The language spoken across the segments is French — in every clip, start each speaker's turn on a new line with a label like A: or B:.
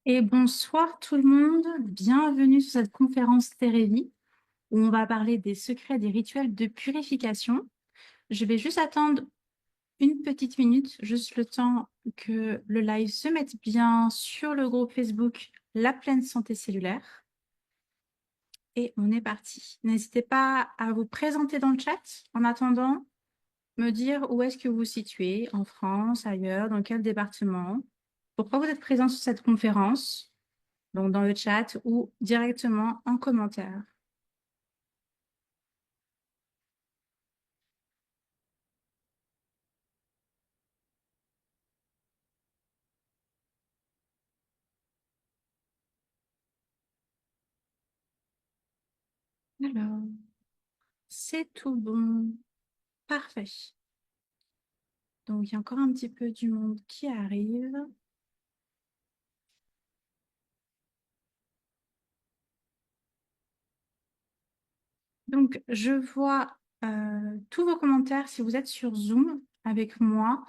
A: Et bonsoir tout le monde, bienvenue sur cette conférence Térévie où on va parler des secrets des rituels de purification. Je vais juste attendre une petite minute, juste le temps que le live se mette bien sur le groupe Facebook La Pleine Santé Cellulaire. Et on est parti. N'hésitez pas à vous présenter dans le chat. En attendant, me dire où est-ce que vous vous situez, en France, ailleurs, dans quel département, pourquoi vous êtes présent sur cette conférence. Donc dans le chat ou directement en commentaire. Alors, c'est tout bon. Parfait. Donc, il y a encore un petit peu du monde qui arrive. Donc, je vois tous vos commentaires si vous êtes sur Zoom avec moi.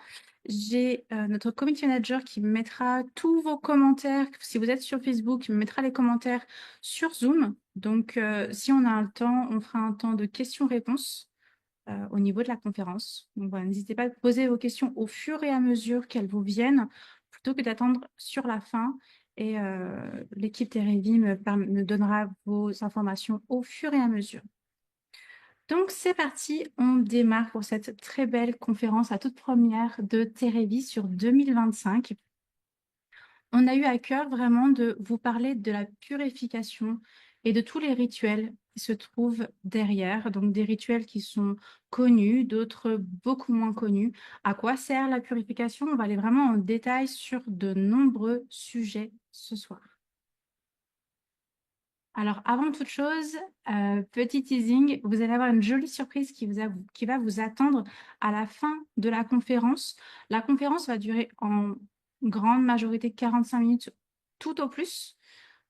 A: J'ai notre community manager qui mettra tous vos commentaires. Si vous êtes sur Facebook, il me mettra les commentaires sur Zoom. Donc, si on a un temps, on fera un temps de questions-réponses au niveau de la conférence. Donc, voilà, n'hésitez pas à poser vos questions au fur et à mesure qu'elles vous viennent, plutôt que d'attendre sur la fin. Et l'équipe Térévie me donnera vos informations au fur et à mesure. Donc, c'est parti, on démarre pour cette très belle conférence à toute première de Térévie sur 2025. On a eu à cœur vraiment de vous parler de la purification et de tous les rituels qui se trouvent derrière, donc des rituels qui sont connus, d'autres beaucoup moins connus. À quoi sert la purification? On va aller vraiment en détail sur de nombreux sujets ce soir. Alors, avant toute chose, petit teasing, vous allez avoir une jolie surprise qui va vous attendre à la fin de la conférence. La conférence va durer en grande majorité 45 minutes tout au plus.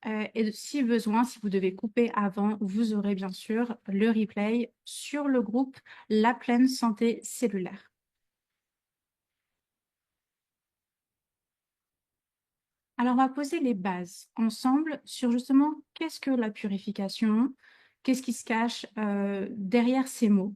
A: Et si besoin, si vous devez couper avant, vous aurez bien sûr le replay sur le groupe La Pleine Santé Cellulaire. Alors, on va poser les bases ensemble sur justement qu'est-ce que la purification, qu'est-ce qui se cache derrière ces mots.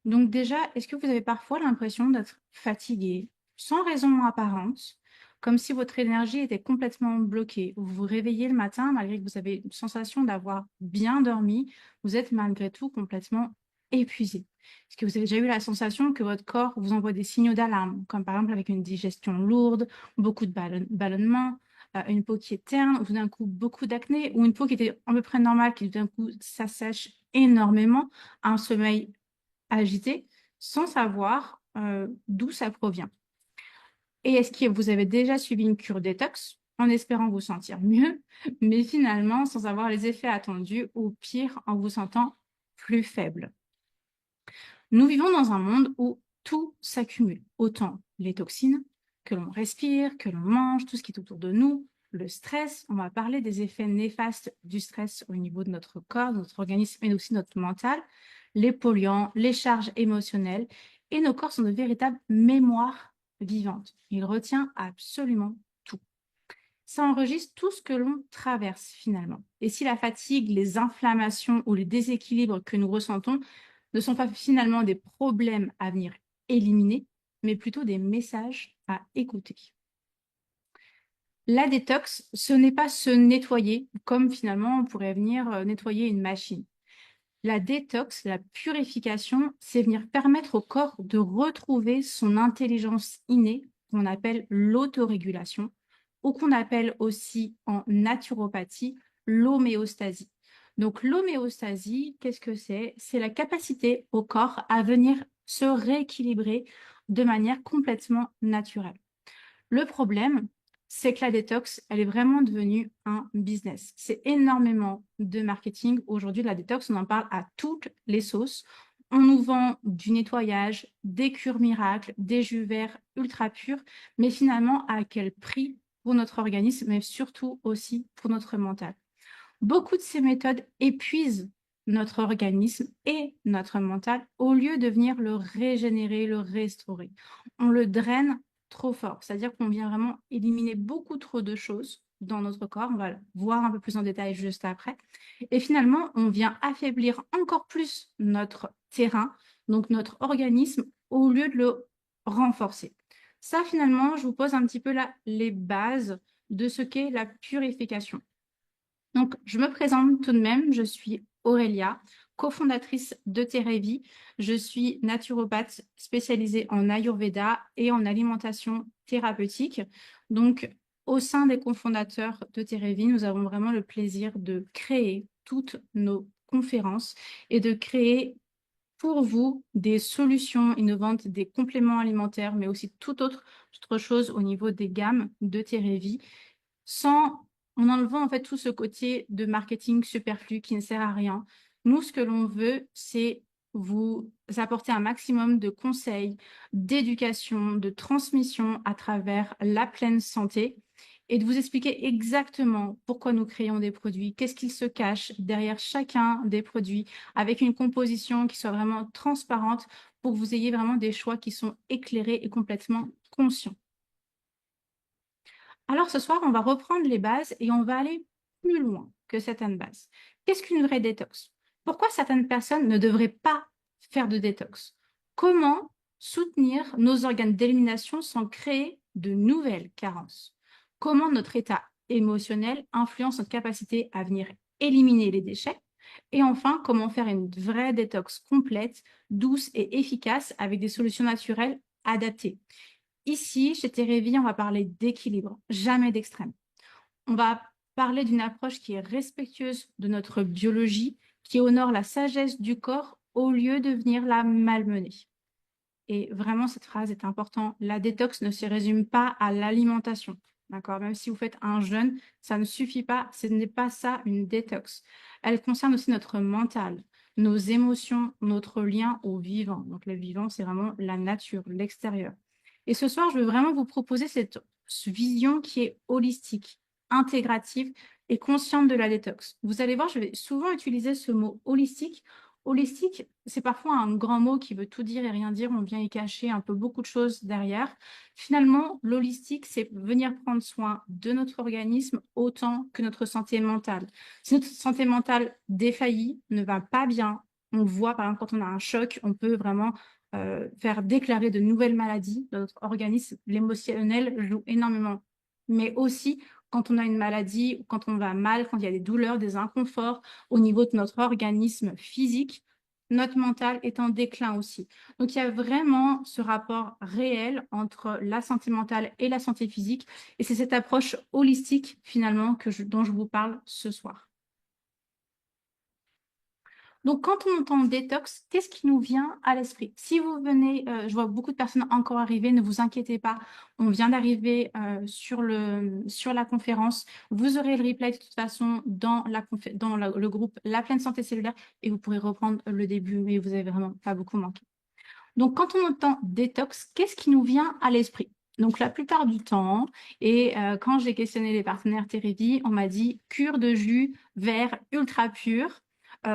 A: Donc déjà, est-ce que vous avez parfois l'impression d'être fatigué sans raison apparente, comme si votre énergie était complètement bloquée? Vous vous réveillez le matin, malgré que vous avez une sensation d'avoir bien dormi, vous êtes malgré tout complètement épuisé. Est-ce que vous avez déjà eu la sensation que votre corps vous envoie des signaux d'alarme, comme par exemple avec une digestion lourde, beaucoup de ballonnements, une peau qui est terne, ou tout d'un coup beaucoup d'acné, ou une peau qui était à peu près normale, qui tout d'un coup s'assèche énormément, un sommeil agité sans savoir d'où ça provient. Et est-ce que vous avez déjà suivi une cure détox en espérant vous sentir mieux, mais finalement sans avoir les effets attendus ou pire en vous sentant plus faible? Nous vivons dans un monde où tout s'accumule, autant les toxines que l'on respire, que l'on mange, tout ce qui est autour de nous, le stress. On va parler des effets néfastes du stress au niveau de notre corps, de notre organisme, mais aussi notre mental, les polluants, les charges émotionnelles. Et nos corps sont de véritables mémoires vivantes. Il retient absolument tout. Ça enregistre tout ce que l'on traverse finalement. Et si la fatigue, les inflammations ou les déséquilibres que nous ressentons ne sont pas finalement des problèmes à venir éliminer, mais plutôt des messages à écouter. La détox, ce n'est pas se nettoyer comme finalement on pourrait venir nettoyer une machine. La détox, la purification, c'est venir permettre au corps de retrouver son intelligence innée, qu'on appelle l'autorégulation, ou qu'on appelle aussi en naturopathie l'homéostasie. Donc l'homéostasie, qu'est-ce que c'est? C'est la capacité au corps à venir se rééquilibrer de manière complètement naturelle. Le problème, c'est que la détox, elle est vraiment devenue un business. C'est énormément de marketing. Aujourd'hui, la détox, on en parle à toutes les sauces. On nous vend du nettoyage, des cures miracles, des jus verts ultra purs, mais finalement, à quel prix pour notre organisme, mais surtout aussi pour notre mental? Beaucoup de ces méthodes épuisent notre organisme et notre mental au lieu de venir le régénérer, le restaurer. On le draine trop fort, c'est-à-dire qu'on vient vraiment éliminer beaucoup trop de choses dans notre corps. On va le voir un peu plus en détail juste après. Et finalement, on vient affaiblir encore plus notre terrain, donc notre organisme, au lieu de le renforcer. Ça, finalement, je vous pose un petit peu là les bases de ce qu'est la purification. Donc, je me présente tout de même, je suis Aurélia, cofondatrice de Terevi. Je suis naturopathe spécialisée en Ayurveda et en alimentation thérapeutique. Donc, au sein des cofondateurs de Terevi, nous avons vraiment le plaisir de créer toutes nos conférences et de créer pour vous des solutions innovantes, des compléments alimentaires, mais aussi toute autre chose au niveau des gammes de Terevi sans, en enlevant en fait tout ce côté de marketing superflu qui ne sert à rien. Nous, ce que l'on veut, c'est vous apporter un maximum de conseils, d'éducation, de transmission à travers la pleine santé et de vous expliquer exactement pourquoi nous créons des produits, qu'est-ce qu'il se cache derrière chacun des produits, avec une composition qui soit vraiment transparente pour que vous ayez vraiment des choix qui sont éclairés et complètement conscients. Alors ce soir, on va reprendre les bases et on va aller plus loin que certaines bases. Qu'est-ce qu'une vraie détox? Pourquoi certaines personnes ne devraient pas faire de détox? Comment soutenir nos organes d'élimination sans créer de nouvelles carences? Comment notre état émotionnel influence notre capacité à venir éliminer les déchets? Et enfin, comment faire une vraie détox complète, douce et efficace avec des solutions naturelles adaptées? Ici, chez Terevi, on va parler d'équilibre, jamais d'extrême. On va parler d'une approche qui est respectueuse de notre biologie, qui honore la sagesse du corps au lieu de venir la malmener. Et vraiment, cette phrase est importante. La détox ne se résume pas à l'alimentation. D'accord? Même si vous faites un jeûne, ça ne suffit pas. Ce n'est pas ça une détox. Elle concerne aussi notre mental, nos émotions, notre lien au vivant. Donc, le vivant, c'est vraiment la nature, l'extérieur. Et ce soir, je veux vraiment vous proposer cette vision qui est holistique, intégrative et consciente de la détox. Vous allez voir, je vais souvent utiliser ce mot holistique. Holistique, c'est parfois un grand mot qui veut tout dire et rien dire. On vient y cacher un peu beaucoup de choses derrière. Finalement, l'holistique, c'est venir prendre soin de notre organisme autant que notre santé mentale. Si notre santé mentale défaillit, ne va pas bien, on voit par exemple quand on a un choc, on peut vraiment faire déclarer de nouvelles maladies dans notre organisme. L'émotionnel joue énormément. Mais aussi, quand on a une maladie, quand on va mal, quand il y a des douleurs, des inconforts au niveau de notre organisme physique, notre mental est en déclin aussi. Donc, il y a vraiment ce rapport réel entre la santé mentale et la santé physique. Et c'est cette approche holistique, finalement, dont je vous parle ce soir. Donc, quand on entend détox, qu'est-ce qui nous vient à l'esprit? Si vous venez, je vois beaucoup de personnes encore arriver, ne vous inquiétez pas, on vient d'arriver sur la conférence. Vous aurez le replay de toute façon dans le groupe La Pleine Santé Cellulaire et vous pourrez reprendre le début, mais vous n'avez vraiment pas beaucoup manqué. Donc, quand on entend détox, qu'est-ce qui nous vient à l'esprit? Donc, la plupart du temps, et quand j'ai questionné les partenaires Terevi, on m'a dit cure de jus vert ultra pur,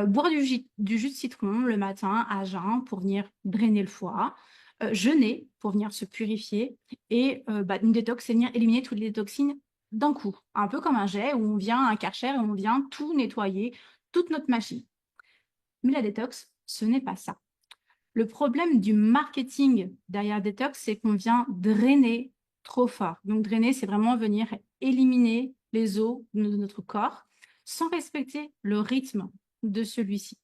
A: boire du jus de citron le matin à jeun pour venir drainer le foie, jeûner pour venir se purifier, et une détox, c'est venir éliminer toutes les toxines d'un coup, un peu comme un jet où on vient, un Karcher, et on vient tout nettoyer, toute notre machine. Mais la détox, ce n'est pas ça. Le problème du marketing derrière Detox, c'est qu'on vient drainer trop fort. Donc, drainer, c'est vraiment venir éliminer les os de notre corps sans respecter le rythme de celui-ci.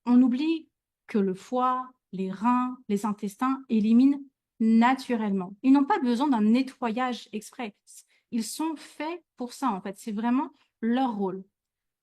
A: On oublie que le foie, les reins, les intestins éliminent naturellement. Ils n'ont pas besoin d'un nettoyage exprès. Ils sont faits pour ça, en fait. C'est vraiment leur rôle.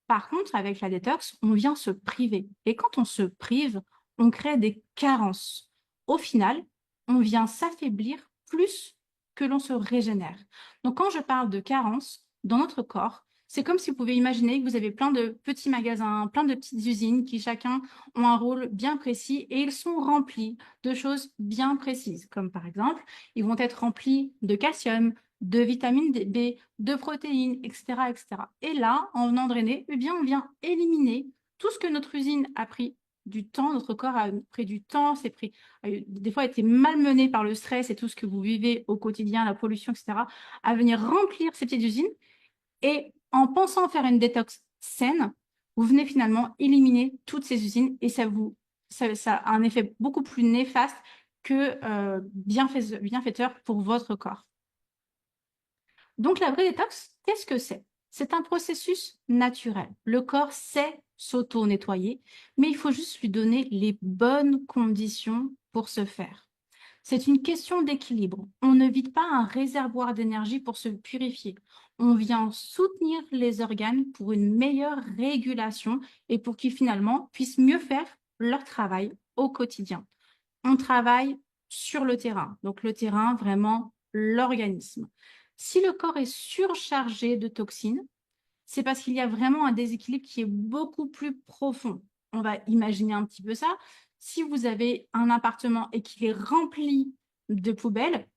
A: Par contre, avec la détox, on vient se priver. Et quand on se prive, on crée des carences. Au final, on vient s'affaiblir plus que l'on se régénère. Donc, quand je parle de carences dans notre corps, c'est comme si vous pouvez imaginer que vous avez plein de petits magasins, plein de petites usines qui chacun ont un rôle bien précis et ils sont remplis de choses bien précises. Comme par exemple, ils vont être remplis de calcium, de vitamine B, de protéines, etc., etc. Et là, en venant drainer, eh bien, on vient éliminer tout ce que notre usine a pris du temps, notre corps a pris du temps, des fois été malmené par le stress et tout ce que vous vivez au quotidien, la pollution, etc., à venir remplir ces petites usines. Et en pensant faire une détox saine, vous venez finalement éliminer toutes ces usines et ça a un effet beaucoup plus néfaste que bienfaiteur pour votre corps. Donc la vraie détox, qu'est-ce que c'est? C'est un processus naturel. Le corps sait s'auto-nettoyer, mais il faut juste lui donner les bonnes conditions pour ce faire. C'est une question d'équilibre. On ne vide pas un réservoir d'énergie pour se purifier. On vient soutenir les organes pour une meilleure régulation et pour qu'ils finalement puissent mieux faire leur travail au quotidien. On travaille sur le terrain. Donc le terrain, vraiment l'organisme. Si le corps est surchargé de toxines, c'est parce qu'il y a vraiment un déséquilibre qui est beaucoup plus profond. On va imaginer un petit peu ça. Si vous avez un appartement et qu'il est rempli de poubelles,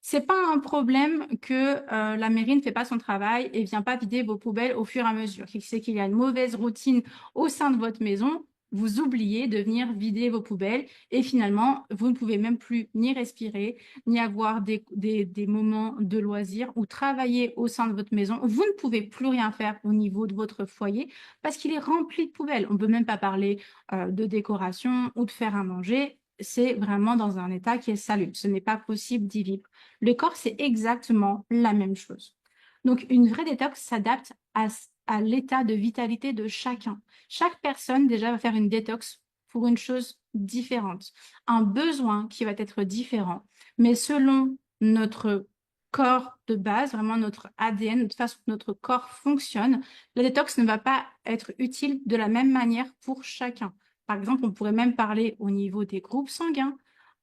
A: c'est pas un problème que la mairie ne fait pas son travail et vient pas vider vos poubelles au fur et à mesure. C'est qu'il y a une mauvaise routine au sein de votre maison, vous oubliez de venir vider vos poubelles et finalement, vous ne pouvez même plus ni respirer, ni avoir des moments de loisirs ou travailler au sein de votre maison. Vous ne pouvez plus rien faire au niveau de votre foyer parce qu'il est rempli de poubelles. On ne peut même pas parler de décoration ou de faire à manger. C'est vraiment dans un état qui est salubre. Ce n'est pas possible d'y vivre. Le corps, c'est exactement la même chose. Donc, une vraie détox s'adapte à l'état de vitalité de chacun. Chaque personne, déjà, va faire une détox pour une chose différente, un besoin qui va être différent, mais selon notre corps de base, vraiment notre ADN, notre façon dont notre corps fonctionne, la détox ne va pas être utile de la même manière pour chacun. Par exemple, on pourrait même parler au niveau des groupes sanguins.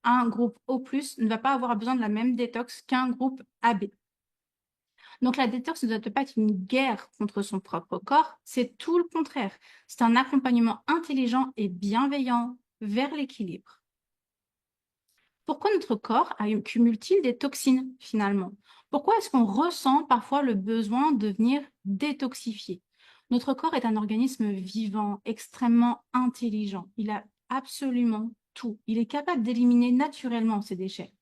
A: Un groupe O+, ne va pas avoir besoin de la même détox qu'un groupe AB. Donc la détox ne doit pas être une guerre contre son propre corps, c'est tout le contraire. C'est un accompagnement intelligent et bienveillant vers l'équilibre. Pourquoi notre corps accumule-t-il des toxines finalement? Pourquoi est-ce qu'on ressent parfois le besoin de venir détoxifier? Notre corps est un organisme vivant, extrêmement intelligent. Il a absolument tout. Il est capable d'éliminer naturellement ces déchets.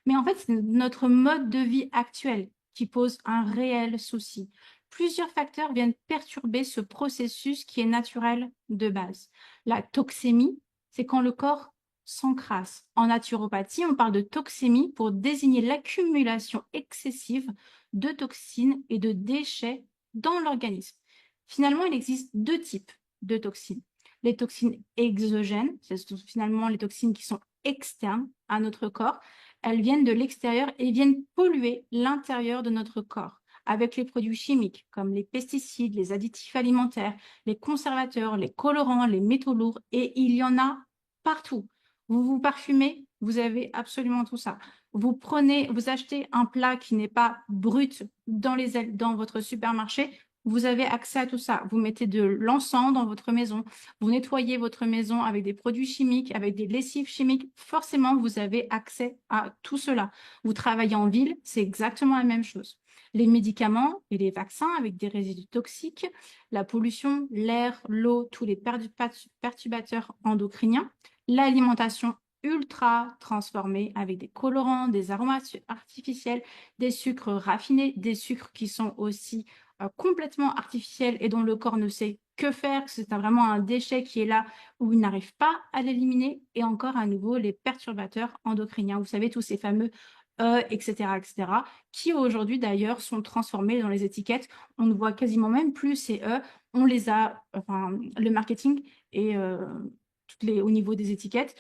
A: Mais en fait, c'est notre mode de vie actuel qui pose un réel souci. Plusieurs facteurs viennent perturber ce processus qui est naturel de base. La toxémie, c'est quand le corps s'encrasse. En naturopathie, on parle de toxémie pour désigner l'accumulation excessive de toxines et de déchets dans l'organisme. Finalement, il existe deux types de toxines. Les toxines exogènes, c'est finalement les toxines qui sont externes à notre corps. Elles viennent de l'extérieur et viennent polluer l'intérieur de notre corps avec les produits chimiques comme les pesticides, les additifs alimentaires, les conservateurs, les colorants, les métaux lourds, et il y en a partout. Vous vous parfumez, vous avez absolument tout ça. Vous achetez un plat qui n'est pas brut dans votre supermarché, vous avez accès à tout ça. Vous mettez de l'encens dans votre maison, vous nettoyez votre maison avec des produits chimiques, avec des lessives chimiques. Forcément, vous avez accès à tout cela. Vous travaillez en ville, c'est exactement la même chose. Les médicaments et les vaccins avec des résidus toxiques, la pollution, l'air, l'eau, tous les perturbateurs endocriniens, l'alimentation ultra transformée avec des colorants, des aromates artificiels, des sucres raffinés, des sucres qui sont aussi complètement artificiels et dont le corps ne sait que faire, c'est vraiment un déchet qui est là où il n'arrive pas à l'éliminer, et encore à nouveau les perturbateurs endocriniens, vous savez, tous ces fameux etc., etc., qui aujourd'hui d'ailleurs sont transformés dans les étiquettes. On ne voit quasiment même plus ces on les a, enfin, le marketing et au niveau des étiquettes,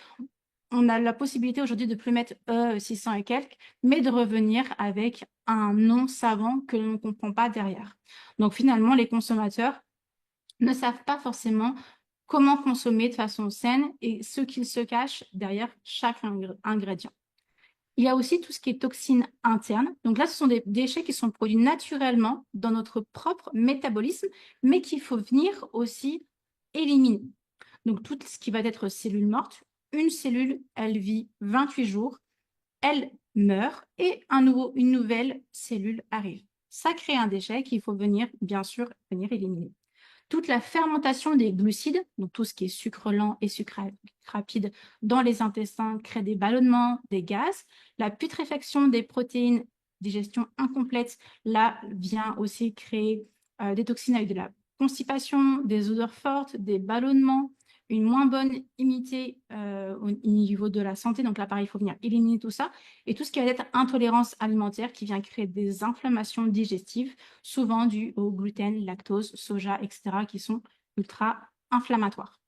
A: on a la possibilité aujourd'hui de plus mettre 600 et quelques, mais de revenir avec un nom savant que l'on ne comprend pas derrière. Donc finalement, les consommateurs ne savent pas forcément comment consommer de façon saine et ce qu'il se cache derrière chaque ingrédient. Il y a aussi tout ce qui est toxines internes. Donc là, ce sont des déchets qui sont produits naturellement dans notre propre métabolisme, mais qu'il faut venir aussi éliminer. Donc tout ce qui va être cellules mortes, une cellule, elle vit 28 jours, elle meurt et une nouvelle cellule arrive. Ça crée un déchet qu'il faut venir, bien sûr, venir éliminer. Toute la fermentation des glucides, donc tout ce qui est sucre lent et sucre rapide dans les intestins, crée des ballonnements, des gaz. La putréfaction des protéines, digestion incomplète, là vient aussi créer des toxines avec de la constipation, des odeurs fortes, des ballonnements, une moins bonne immunité au niveau de la santé. Donc là, pareil, il faut venir éliminer tout ça. Et tout ce qui va être intolérance alimentaire qui vient créer des inflammations digestives, souvent dues au gluten, lactose, soja, etc., qui sont ultra inflammatoires.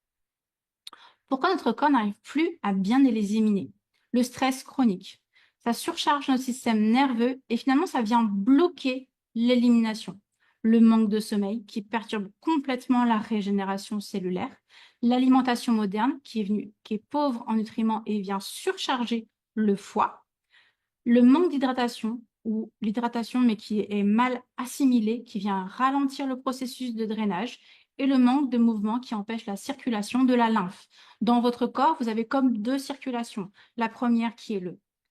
A: Pourquoi notre corps n'arrive plus à bien les éliminer? Le stress chronique. Ça surcharge notre système nerveux et finalement, ça vient bloquer l'élimination. Le manque de sommeil qui perturbe complètement la régénération cellulaire. L'alimentation moderne qui est pauvre en nutriments et vient surcharger le foie. Le manque d'hydratation ou l'hydratation mais qui est mal assimilée, qui vient ralentir le processus de drainage et le manque de mouvement qui empêche la circulation de la lymphe. Dans votre corps, vous avez comme deux circulations. La première qui est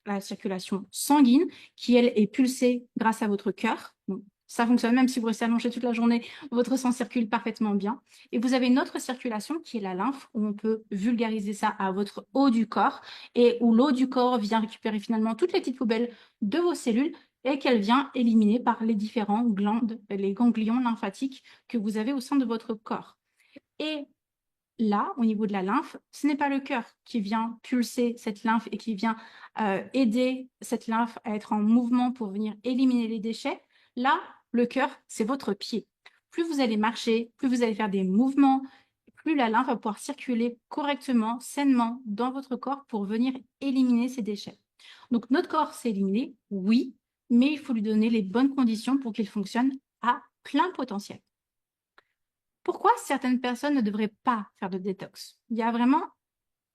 A: la circulation sanguine, qui elle est pulsée grâce à votre cœur. Donc, ça fonctionne même si vous restez allongé toute la journée, votre sang circule parfaitement bien. Et vous avez une autre circulation qui est la lymphe, où on peut vulgariser ça à votre haut du corps et où l'eau du corps vient récupérer finalement toutes les petites poubelles de vos cellules et qu'elle vient éliminer par les différents glandes, les ganglions lymphatiques que vous avez au sein de votre corps. Et là, au niveau de la lymphe, ce n'est pas le cœur qui vient pulser cette lymphe et qui vient aider cette lymphe à être en mouvement pour venir éliminer les déchets. Là, le cœur, c'est votre pied. Plus vous allez marcher, plus vous allez faire des mouvements, plus la lymphe va pouvoir circuler correctement, sainement dans votre corps pour venir éliminer ces déchets. Donc, notre corps s'est éliminé, oui, mais il faut lui donner les bonnes conditions pour qu'il fonctionne à plein potentiel. Pourquoi certaines personnes ne devraient pas faire de détox? Il y a vraiment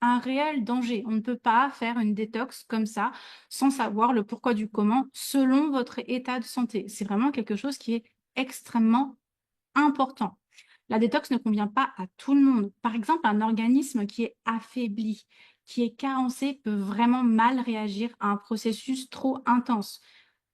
A: un réel danger. On ne peut pas faire une détox comme ça sans savoir le pourquoi du comment selon votre état de santé. C'est vraiment quelque chose qui est extrêmement important. La détox ne convient pas à tout le monde. Par exemple, un organisme qui est affaibli, qui est carencé, peut vraiment mal réagir à un processus trop intense.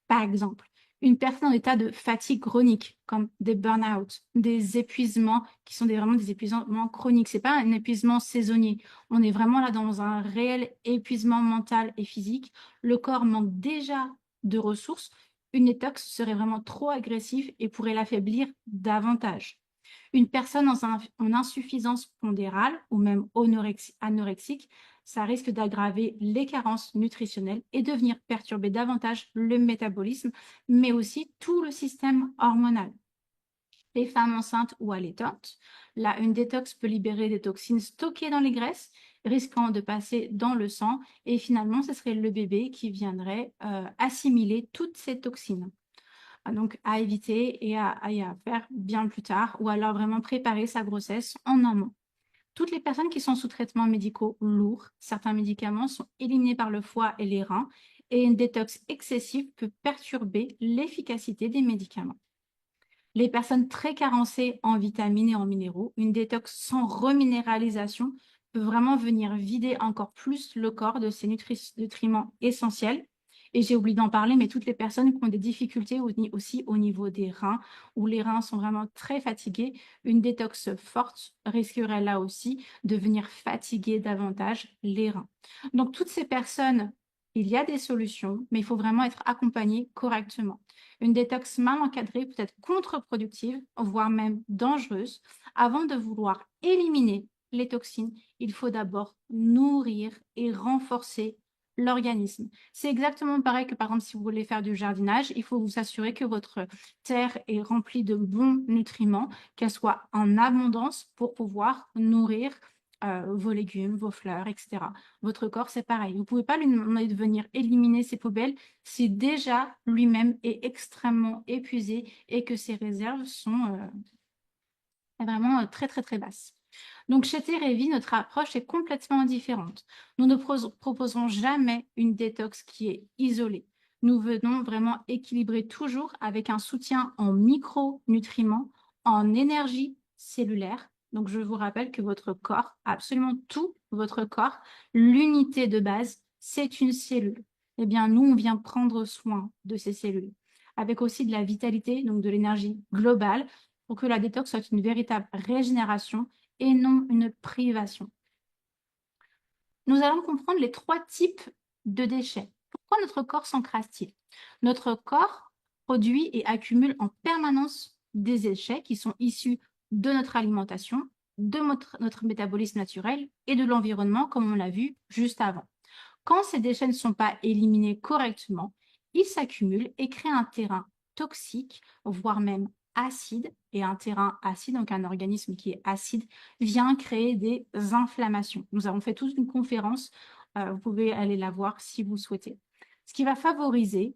A: Par exemple, une personne en état de fatigue chronique, comme des burn-out, des épuisements qui sont vraiment des épuisements chroniques. Ce n'est pas un épuisement saisonnier. On est vraiment là dans un réel épuisement mental et physique. Le corps manque déjà de ressources. Une détox serait vraiment trop agressive et pourrait l'affaiblir davantage. Une personne en insuffisance pondérale ou même anorexique, ça risque d'aggraver les carences nutritionnelles et de venir perturber davantage le métabolisme, mais aussi tout le système hormonal. Les femmes enceintes ou allaitantes, là, une détox peut libérer des toxines stockées dans les graisses, risquant de passer dans le sang, et finalement, ce serait le bébé qui viendrait assimiler toutes ces toxines. Donc, à éviter et à faire bien plus tard, ou alors vraiment préparer sa grossesse en amont. Toutes les personnes qui sont sous traitements médicaux lourds, certains médicaments sont éliminés par le foie et les reins, et une détox excessive peut perturber l'efficacité des médicaments. Les personnes très carencées en vitamines et en minéraux, une détox sans reminéralisation peut vraiment venir vider encore plus le corps de ses nutriments essentiels. Et j'ai oublié d'en parler, mais toutes les personnes qui ont des difficultés aussi au niveau des reins, où les reins sont vraiment très fatigués, une détox forte risquerait là aussi de venir fatiguer davantage les reins. Donc toutes ces personnes, il y a des solutions, mais il faut vraiment être accompagné correctement. Une détox mal encadrée peut être contre-productive, voire même dangereuse. Avant de vouloir éliminer les toxines, il faut d'abord nourrir et renforcer l'organisme. C'est exactement pareil que par exemple si vous voulez faire du jardinage, il faut vous assurer que votre terre est remplie de bons nutriments, qu'elle soit en abondance pour pouvoir nourrir vos légumes, vos fleurs, etc. Votre corps, c'est pareil. Vous ne pouvez pas lui demander de venir éliminer ses poubelles si déjà lui-même est extrêmement épuisé et que ses réserves sont vraiment très, très, très basses. Donc, chez Terevi, notre approche est complètement différente. Nous ne proposons jamais une détox qui est isolée. Nous venons vraiment équilibrer toujours avec un soutien en micronutriments, en énergie cellulaire. Donc, je vous rappelle que votre corps, absolument tout votre corps, l'unité de base, c'est une cellule. Eh bien, nous, on vient prendre soin de ces cellules, avec aussi de la vitalité, donc de l'énergie globale, pour que la détox soit une véritable régénération et non une privation. Nous allons comprendre les trois types de déchets. Pourquoi notre corps s'encrasse-t-il? Notre corps produit et accumule en permanence des déchets qui sont issus de notre alimentation, de notre métabolisme naturel et de l'environnement, comme on l'a vu juste avant. Quand ces déchets ne sont pas éliminés correctement, ils s'accumulent et créent un terrain toxique, voire même acide. Et un terrain acide, donc un organisme qui est acide, vient créer des inflammations. Nous avons fait toute une conférence, vous pouvez aller la voir si vous souhaitez. Ce qui va favoriser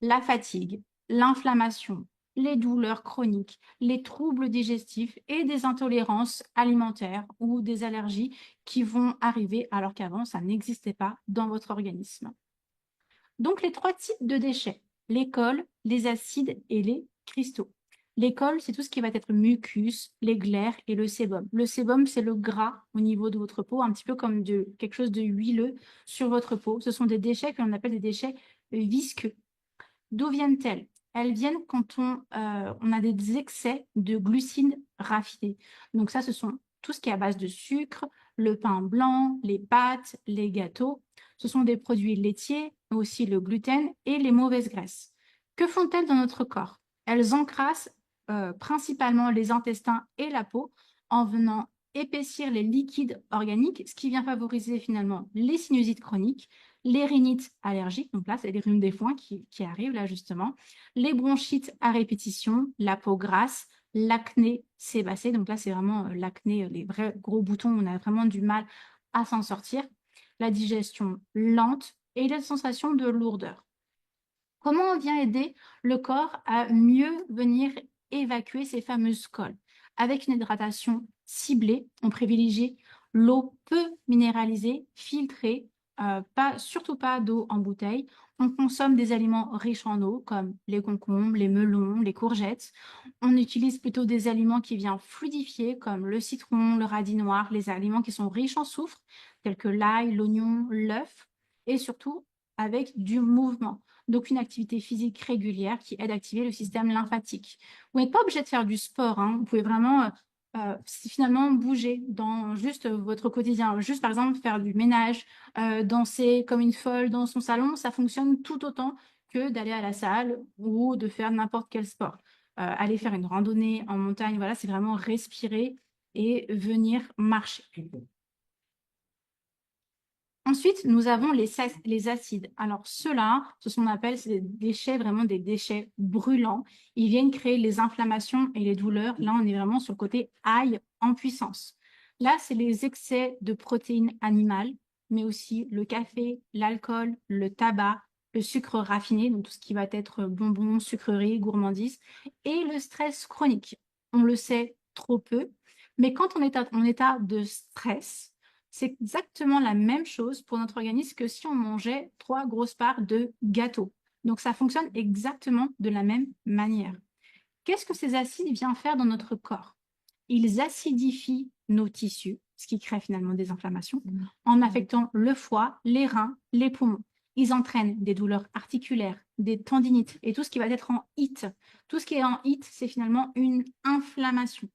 A: la fatigue, l'inflammation, les douleurs chroniques, les troubles digestifs et des intolérances alimentaires ou des allergies qui vont arriver alors qu'avant, ça n'existait pas dans votre organisme. Donc, les 3 types de déchets, les cols, les acides et les cristaux. Les cols, c'est tout ce qui va être mucus, les glaires et le sébum. Le sébum, c'est le gras au niveau de votre peau, un petit peu comme quelque chose de huileux sur votre peau. Ce sont des déchets que l'on appelle des déchets visqueux. D'où viennent-elles? Elles viennent quand on a des excès de glucides raffinés. Donc ça, ce sont tout ce qui est à base de sucre, le pain blanc, les pâtes, les gâteaux. Ce sont des produits laitiers, mais aussi le gluten et les mauvaises graisses. Que font-elles dans notre corps? Elles encrassent principalement les intestins et la peau en venant épaissir les liquides organiques, ce qui vient favoriser finalement les sinusites chroniques, les rhinites allergiques, donc là, c'est les rhumes des foins qui arrivent là justement, les bronchites à répétition, la peau grasse, l'acné sébacée, donc là, c'est vraiment l'acné, les vrais gros boutons, on a vraiment du mal à s'en sortir, la digestion lente et la sensation de lourdeur. Comment on vient aider le corps à mieux venir évacuer ces fameuses cols? Avec une hydratation ciblée, on privilégie l'eau peu minéralisée, filtrée, surtout pas d'eau en bouteille. On consomme des aliments riches en eau comme les concombres, les melons, les courgettes. On utilise plutôt des aliments qui viennent fluidifier comme le citron, le radis noir, les aliments qui sont riches en soufre tels que l'ail, l'oignon, l'œuf et surtout avec du mouvement. Donc, une activité physique régulière qui aide à activer le système lymphatique. Vous n'êtes pas obligé de faire du sport, hein. Vous pouvez vraiment finalement bouger dans juste votre quotidien. Juste, par exemple, faire du ménage, danser comme une folle dans son salon, ça fonctionne tout autant que d'aller à la salle ou de faire n'importe quel sport. Aller faire une randonnée en montagne, voilà, c'est vraiment respirer et venir marcher. Ensuite, nous avons les acides. Alors, ceux-là, ce qu'on appelle c'est des déchets, vraiment des déchets brûlants. Ils viennent créer les inflammations et les douleurs. Là, on est vraiment sur le côté ail en puissance. Là, c'est les excès de protéines animales, mais aussi le café, l'alcool, le tabac, le sucre raffiné, donc tout ce qui va être bonbons, sucreries, gourmandises, et le stress chronique. On le sait trop peu, mais quand on est en état de stress, c'est exactement la même chose pour notre organisme que si on mangeait 3 grosses parts de gâteau. Donc, ça fonctionne exactement de la même manière. Qu'est-ce que ces acides viennent faire dans notre corps? Ils acidifient nos tissus, ce qui crée finalement des inflammations, en affectant le foie, les reins, les poumons. Ils entraînent des douleurs articulaires, des tendinites et tout ce qui va être en HIT. Tout ce qui est en HIT, c'est finalement une inflammation.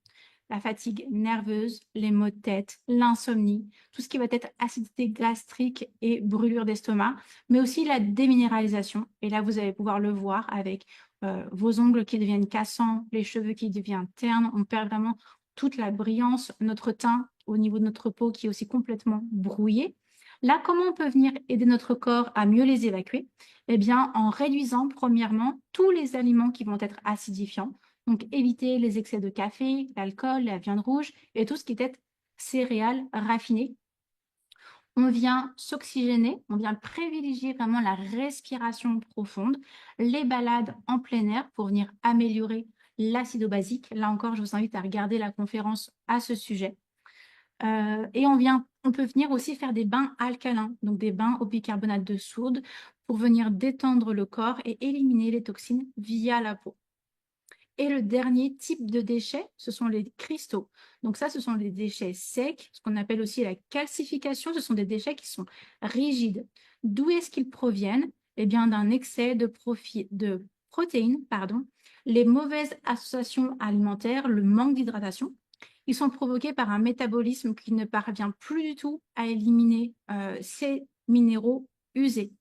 A: La fatigue nerveuse, les maux de tête, l'insomnie, tout ce qui va être acidité gastrique et brûlure d'estomac, mais aussi la déminéralisation. Et là, vous allez pouvoir le voir avec vos ongles qui deviennent cassants, les cheveux qui deviennent ternes. On perd vraiment toute la brillance, notre teint au niveau de notre peau qui est aussi complètement brouillé. Là, comment on peut venir aider notre corps à mieux les évacuer? Eh bien, en réduisant premièrement tous les aliments qui vont être acidifiants. Donc, éviter les excès de café, l'alcool, la viande rouge et tout ce qui est céréales raffinées. On vient s'oxygéner, on vient privilégier vraiment la respiration profonde, les balades en plein air pour venir améliorer l'acido-basique. Là encore, je vous invite à regarder la conférence à ce sujet. Et on peut venir aussi faire des bains alcalins, donc des bains au bicarbonate de soude pour venir détendre le corps et éliminer les toxines via la peau. Et le dernier type de déchets, ce sont les cristaux. Donc ça, ce sont des déchets secs, ce qu'on appelle aussi la calcification. Ce sont des déchets qui sont rigides. D'où est-ce qu'ils proviennent? Eh bien, d'un excès de protéines, les mauvaises associations alimentaires, le manque d'hydratation. Ils sont provoqués par un métabolisme qui ne parvient plus du tout à éliminer ces minéraux usés.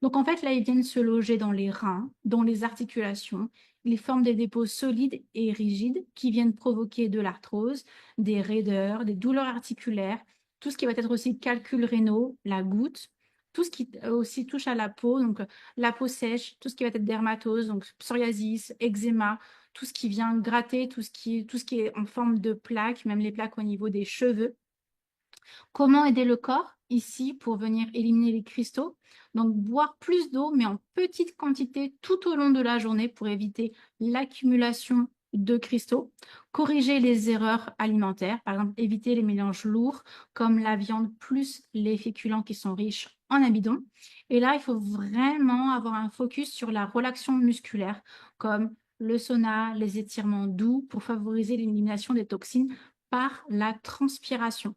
A: Donc en fait, là, ils viennent se loger dans les reins, dans les articulations, Ils forment des dépôts solides et rigides qui viennent provoquer de l'arthrose, des raideurs, des douleurs articulaires, tout ce qui va être aussi calculs rénaux, la goutte, tout ce qui aussi touche à la peau, donc la peau sèche, tout ce qui va être dermatose, donc psoriasis, eczéma, tout ce qui vient gratter, tout ce qui est en forme de plaques, même les plaques au niveau des cheveux. Comment aider le corps ici pour venir éliminer les cristaux? Donc, boire plus d'eau, mais en petite quantité tout au long de la journée pour éviter l'accumulation de cristaux. Corriger les erreurs alimentaires, par exemple, éviter les mélanges lourds comme la viande plus les féculents qui sont riches en amidon. Et là, il faut vraiment avoir un focus sur la relaxation musculaire comme le sauna, les étirements doux pour favoriser l'élimination des toxines par la transpiration.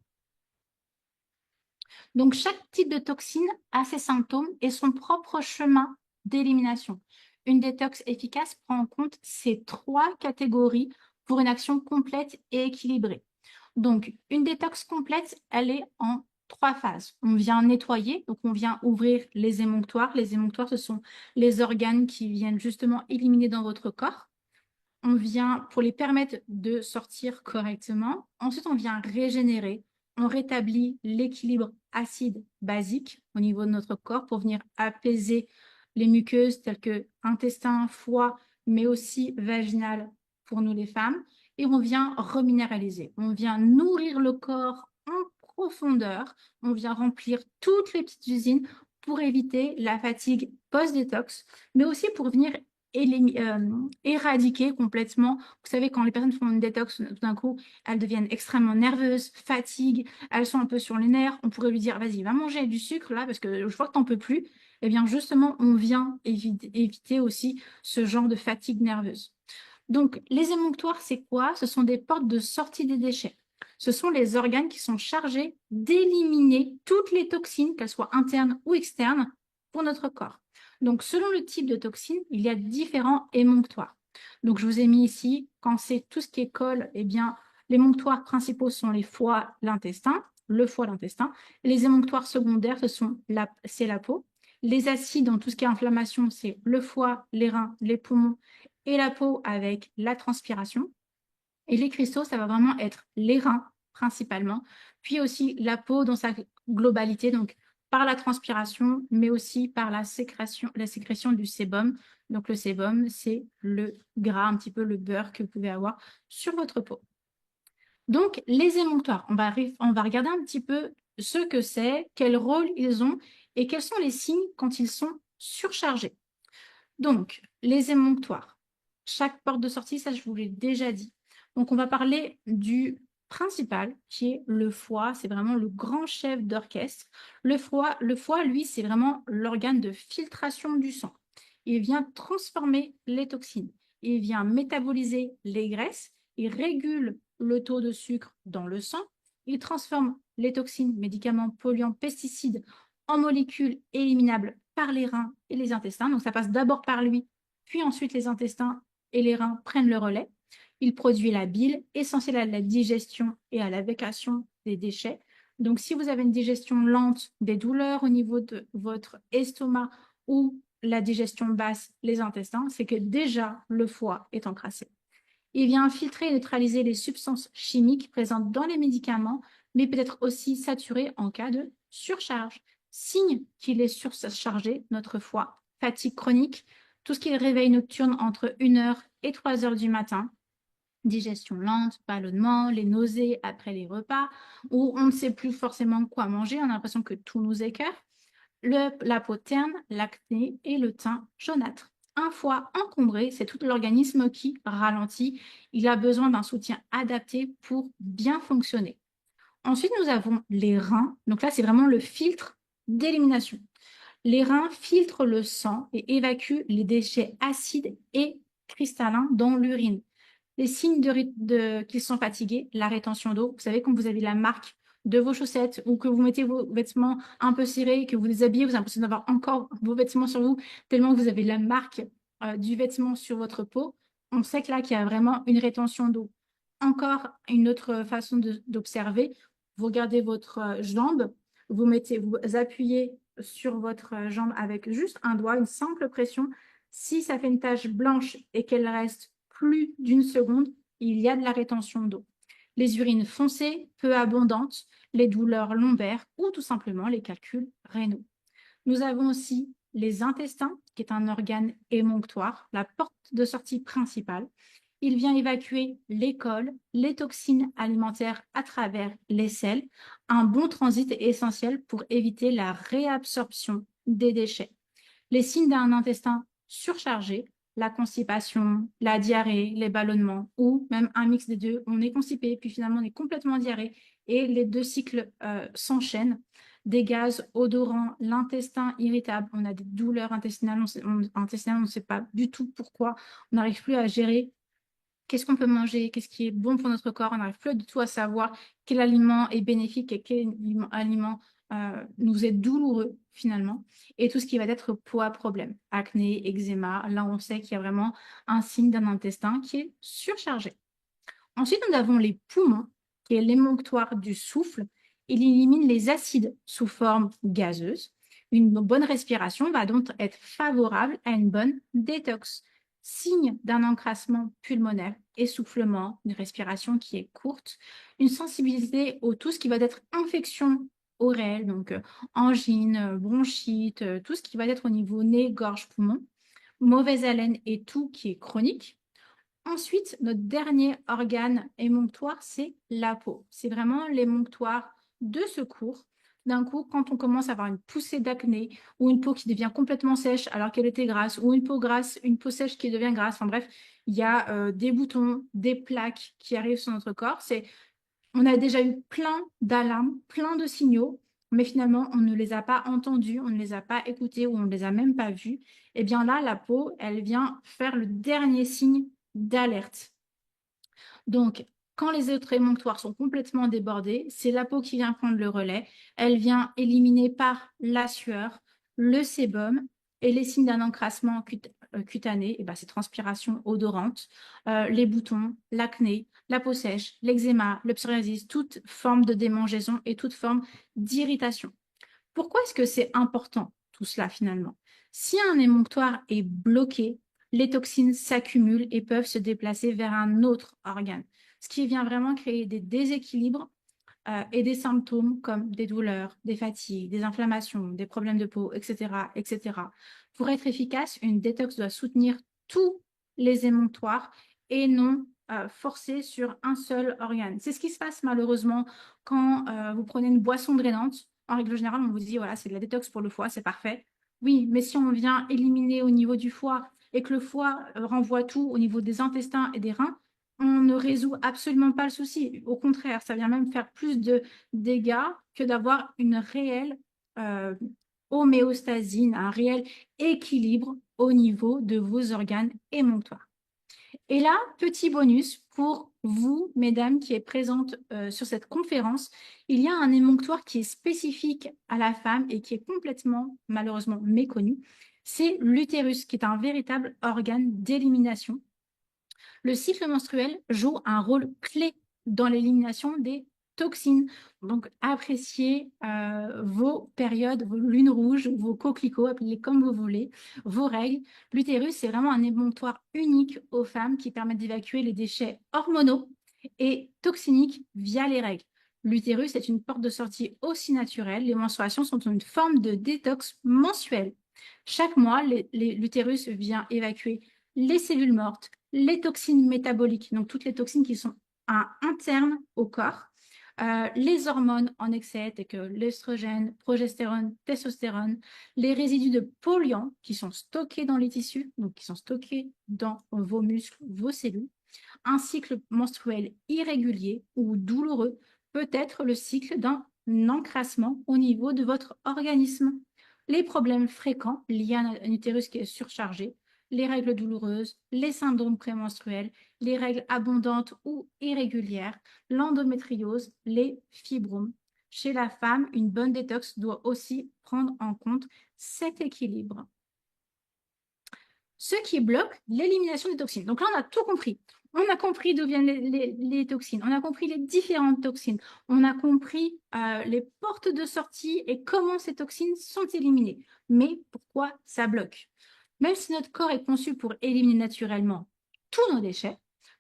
A: Donc, chaque type de toxine a ses symptômes et son propre chemin d'élimination. Une détox efficace prend en compte ces trois catégories pour une action complète et équilibrée. Donc, une détox complète, elle est en trois phases. On vient nettoyer, donc on vient ouvrir les émonctoires. Les émonctoires, ce sont les organes qui viennent justement éliminer dans votre corps. On vient pour les permettre de sortir correctement. Ensuite, on vient régénérer. On rétablit l'équilibre acide-basique au niveau de notre corps pour venir apaiser les muqueuses telles que intestin, foie, mais aussi vaginal pour nous les femmes. Et on vient reminéraliser. On vient nourrir le corps en profondeur. On vient remplir toutes les petites usines pour éviter la fatigue post-détox, mais aussi pour venir éradiquer complètement. Vous savez, quand les personnes font une détox, tout d'un coup, elles deviennent extrêmement nerveuses, fatigues, elles sont un peu sur les nerfs. On pourrait lui dire, vas-y, va manger du sucre là, parce que je vois que t'en peux plus. Eh bien, justement, on vient éviter aussi ce genre de fatigue nerveuse. Donc, les émonctoires, c'est quoi? Ce sont des portes de sortie des déchets. Ce sont les organes qui sont chargés d'éliminer toutes les toxines, qu'elles soient internes ou externes, pour notre corps. Donc, selon le type de toxine, il y a différents émonctoires. Donc, je vous ai mis ici, quand c'est tout ce qui est colle, eh bien, les émonctoires principaux sont les foies, l'intestin, le foie, l'intestin. Les émonctoires secondaires, c'est la peau. Les acides, dans tout ce qui est inflammation, c'est le foie, les reins, les poumons et la peau avec la transpiration. Et les cristaux, ça va vraiment être les reins principalement, puis aussi la peau dans sa globalité, donc par la transpiration, mais aussi par la sécrétion du sébum. Donc le sébum, c'est le gras, un petit peu le beurre que vous pouvez avoir sur votre peau. Donc les émonctoires, on va regarder un petit peu ce que c'est, quel rôle ils ont et quels sont les signes quand ils sont surchargés. Donc, les émonctoires. Chaque porte de sortie, ça, je vous l'ai déjà dit. Donc, on va parler du principal, qui est le foie. C'est vraiment le grand chef d'orchestre. Le foie, lui, c'est vraiment l'organe de filtration du sang. Il vient transformer les toxines. Il vient métaboliser les graisses. Il régule le taux de sucre dans le sang. Il transforme les toxines, médicaments, polluants, pesticides en molécules éliminables par les reins et les intestins. Donc, ça passe d'abord par lui, puis ensuite les intestins et les reins prennent le relais. Il produit la bile, essentielle à la digestion et à l'évacuation des déchets. Donc, si vous avez une digestion lente, des douleurs au niveau de votre estomac ou la digestion basse, les intestins, c'est que déjà le foie est encrassé. Il vient filtrer et neutraliser les substances chimiques présentes dans les médicaments, mais peut être aussi saturé en cas de surcharge. Signe qu'il est surchargé, notre foie, fatigue chronique, tout ce qui est réveil nocturne entre 1h et 3h du matin, digestion lente, ballonnement, les nausées après les repas, où on ne sait plus forcément quoi manger, on a l'impression que tout nous écœure, la peau terne, l'acné et le teint jaunâtre. Un foie encombré, c'est tout l'organisme qui ralentit. Il a besoin d'un soutien adapté pour bien fonctionner. Ensuite, nous avons les reins. Donc là, c'est vraiment le filtre d'élimination. Les reins filtrent le sang et évacuent les déchets acides et cristallins dans l'urine. Les signes qu'ils sont fatigués, la rétention d'eau. Vous savez, quand vous avez la marque de vos chaussettes ou que vous mettez vos vêtements un peu serrés, que vous les habillez, vous avez l'impression d'avoir encore vos vêtements sur vous, tellement que vous avez la marque du vêtement sur votre peau. On sait que là, qu'il y a vraiment une rétention d'eau. Encore une autre façon d'observer, vous regardez votre jambe, vous appuyez sur votre jambe avec juste un doigt, une simple pression. Si ça fait une tache blanche et qu'elle reste plus d'une seconde, il y a de la rétention d'eau. Les urines foncées, peu abondantes, les douleurs lombaires ou tout simplement les calculs rénaux. Nous avons aussi les intestins, qui est un organe émonctoire, la porte de sortie principale. Il vient évacuer les cols, les toxines alimentaires à travers les selles. Un bon transit est essentiel pour éviter la réabsorption des déchets. Les signes d'un intestin surchargé, la constipation, la diarrhée, les ballonnements ou même un mix des deux, on est constipé puis finalement on est complètement diarrhée et les deux cycles s'enchaînent. Des gaz odorants, l'intestin irritable, on a des douleurs intestinales, on ne sait pas du tout pourquoi, on n'arrive plus à gérer qu'est-ce qu'on peut manger, qu'est-ce qui est bon pour notre corps, on n'arrive plus du tout à savoir quel aliment est bénéfique et quel aliment nous est douloureux finalement, et tout ce qui va être poids problème, acné, eczéma, là on sait qu'il y a vraiment un signe d'un intestin qui est surchargé. Ensuite, nous avons les poumons, qui est l'émonctoire du souffle. Il élimine les acides sous forme gazeuse. Une bonne respiration va donc être favorable à une bonne détox. Signe d'un encrassement pulmonaire, essoufflement, une respiration qui est courte, une sensibilité au tout ce qui va être infection oreille, donc angine, bronchite, tout ce qui va être au niveau nez, gorge, poumon, mauvaise haleine et tout qui est chronique. Ensuite, notre dernier organe émonctoire, c'est la peau. C'est vraiment l'émonctoire de secours. D'un coup, quand on commence à avoir une poussée d'acné ou une peau qui devient complètement sèche alors qu'elle était grasse, ou une peau grasse, une peau sèche qui devient grasse, enfin bref, il y a des boutons, des plaques qui arrivent sur notre corps. On a déjà eu plein d'alarmes, plein de signaux, mais finalement, on ne les a pas entendus, on ne les a pas écoutés ou on ne les a même pas vus. Et bien là, la peau, elle vient faire le dernier signe d'alerte. Donc, quand les autres émonctoires sont complètement débordés, c'est la peau qui vient prendre le relais. Elle vient éliminer par la sueur, le sébum et les signes d'un encrassement cutané, et ben, c'est transpiration odorante, les boutons, l'acné, la peau sèche, l'eczéma, le psoriasis, toute forme de démangeaison et toute forme d'irritation. Pourquoi est-ce que c'est important tout cela finalement? Si un émonctoire est bloqué, les toxines s'accumulent et peuvent se déplacer vers un autre organe, ce qui vient vraiment créer des déséquilibres et des symptômes comme des douleurs, des fatigues, des inflammations, des problèmes de peau, etc., etc. Pour être efficace, une détox doit soutenir tous les émonctoires et non forcer sur un seul organe. C'est ce qui se passe malheureusement quand vous prenez une boisson drainante. En règle générale, on vous dit, voilà, c'est de la détox pour le foie, c'est parfait. Oui, mais si on vient éliminer au niveau du foie et que le foie renvoie tout au niveau des intestins et des reins, on ne résout absolument pas le souci. Au contraire, ça vient même faire plus de dégâts que d'avoir une réelle euh, homéostasie, un réel équilibre au niveau de vos organes émonctoires. Et là, petit bonus pour vous, mesdames, qui êtes présentes sur cette conférence, il y a un émonctoire qui est spécifique à la femme et qui est complètement, malheureusement, méconnu. C'est l'utérus, qui est un véritable organe d'élimination. Le cycle menstruel joue un rôle clé dans l'élimination des toxines. Donc, appréciez vos périodes, vos lunes rouges, vos coquelicots, appelez-les comme vous voulez, vos règles. L'utérus, c'est vraiment un émonctoire unique aux femmes qui permet d'évacuer les déchets hormonaux et toxiniques via les règles. L'utérus est une porte de sortie aussi naturelle. Les menstruations sont une forme de détox mensuelle. Chaque mois, l'utérus vient évacuer les cellules mortes, les toxines métaboliques, donc toutes les toxines qui sont internes au corps, les hormones en excès, telles que l'estrogène, progestérone, testostérone, les résidus de polluants qui sont stockés dans les tissus, donc qui sont stockés dans vos muscles, vos cellules. Un cycle menstruel irrégulier ou douloureux peut être le cycle d'un encrassement au niveau de votre organisme. Les problèmes fréquents liés à un utérus qui est surchargé, les règles douloureuses, les syndromes prémenstruels, les règles abondantes ou irrégulières, l'endométriose, les fibromes. Chez la femme, une bonne détox doit aussi prendre en compte cet équilibre. Ce qui bloque l'élimination des toxines. Donc là, on a tout compris. On a compris d'où viennent les toxines. On a compris les différentes toxines. On a compris les portes de sortie et comment ces toxines sont éliminées. Mais pourquoi ça bloque? Même si notre corps est conçu pour éliminer naturellement tous nos déchets,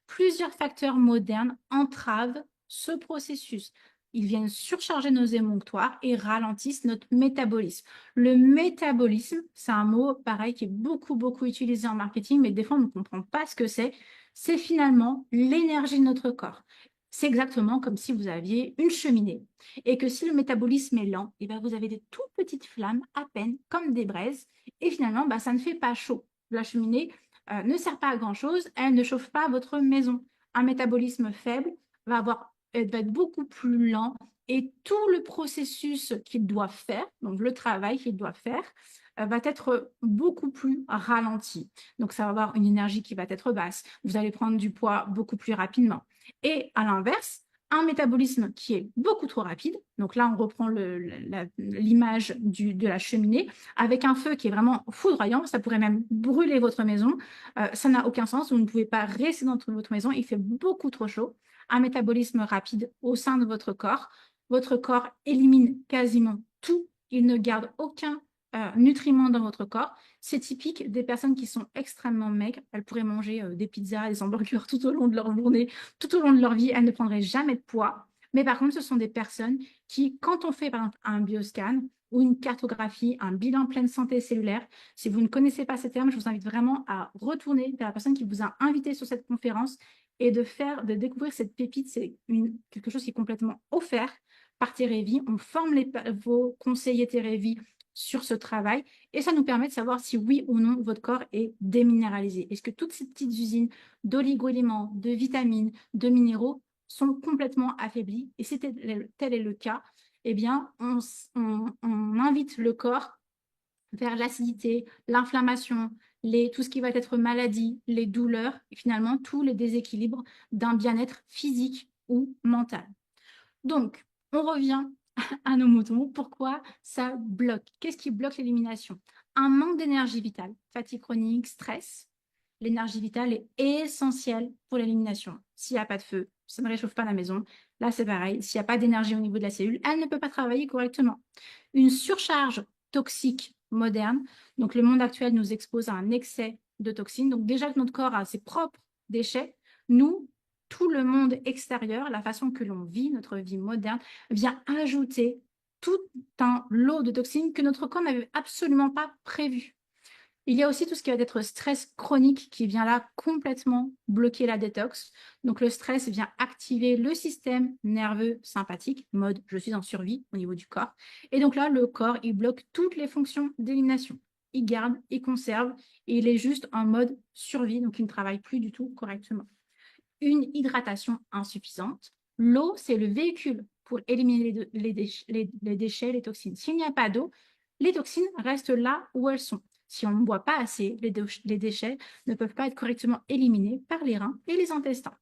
A: plusieurs facteurs modernes entravent ce processus. Ils viennent surcharger nos émonctoires et ralentissent notre métabolisme. Le métabolisme, c'est un mot pareil qui est beaucoup utilisé en marketing, mais des fois on ne comprend pas ce que c'est. C'est finalement l'énergie de notre corps. C'est exactement comme si vous aviez une cheminée et que si le métabolisme est lent, et bien vous avez des toutes petites flammes à peine comme des braises et finalement ça ne fait pas chaud. La cheminée ne sert pas à grand-chose, elle ne chauffe pas votre maison. Un métabolisme faible va être beaucoup plus lent et tout le processus qu'il doit faire, donc le travail qu'il doit faire, va être beaucoup plus ralenti. Donc, ça va avoir une énergie qui va être basse. Vous allez prendre du poids beaucoup plus rapidement. Et à l'inverse, un métabolisme qui est beaucoup trop rapide, donc là on reprend l'image de la cheminée, avec un feu qui est vraiment foudroyant, ça pourrait même brûler votre maison, ça n'a aucun sens, vous ne pouvez pas rester dans votre maison, il fait beaucoup trop chaud. Un métabolisme rapide au sein de votre corps élimine quasiment tout, il ne garde aucun nutriments dans votre corps. C'est typique des personnes qui sont extrêmement maigres. Elles pourraient manger des pizzas, des hamburgers tout au long de leur journée, tout au long de leur vie. Elles ne prendraient jamais de poids. Mais par contre, ce sont des personnes qui, quand on fait par exemple un bioscan ou une cartographie, un bilan pleine santé cellulaire, si vous ne connaissez pas ces termes, je vous invite vraiment à retourner vers la personne qui vous a invité sur cette conférence et de découvrir cette pépite. C'est quelque chose qui est complètement offert par Thérévie. On forme vos conseillers Thérévie sur ce travail et ça nous permet de savoir si oui ou non votre corps est déminéralisé. Est-ce que toutes ces petites usines d'oligo-éléments, de vitamines, de minéraux sont complètement affaiblies? Et si tel est le cas, eh bien, on invite le corps vers l'acidité, l'inflammation, tout ce qui va être maladie, les douleurs et finalement tous les déséquilibres d'un bien-être physique ou mental. Donc, on revient à nos moutons. Pourquoi ça bloque? Qu'est-ce qui bloque l'élimination? Un manque d'énergie vitale, fatigue chronique, stress. L'énergie vitale est essentielle pour l'élimination. S'il n'y a pas de feu, ça ne réchauffe pas la maison. Là, c'est pareil. S'il n'y a pas d'énergie au niveau de la cellule, elle ne peut pas travailler correctement. Une surcharge toxique moderne. Donc, le monde actuel nous expose à un excès de toxines. Donc, déjà que notre corps a ses propres déchets, nous, tout le monde extérieur, la façon que l'on vit, notre vie moderne, vient ajouter tout un lot de toxines que notre corps n'avait absolument pas prévu. Il y a aussi tout ce qui va être stress chronique qui vient là complètement bloquer la détox. Donc le stress vient activer le système nerveux sympathique, mode je suis en survie au niveau du corps. Et donc là, le corps, il bloque toutes les fonctions d'élimination. Il garde, il conserve et il est juste en mode survie, donc il ne travaille plus du tout correctement. Une hydratation insuffisante. L'eau, c'est le véhicule pour éliminer les déchets, les toxines. S'il n'y a pas d'eau, les toxines restent là où elles sont. Si on ne boit pas assez, les déchets ne peuvent pas être correctement éliminés par les reins et les intestins.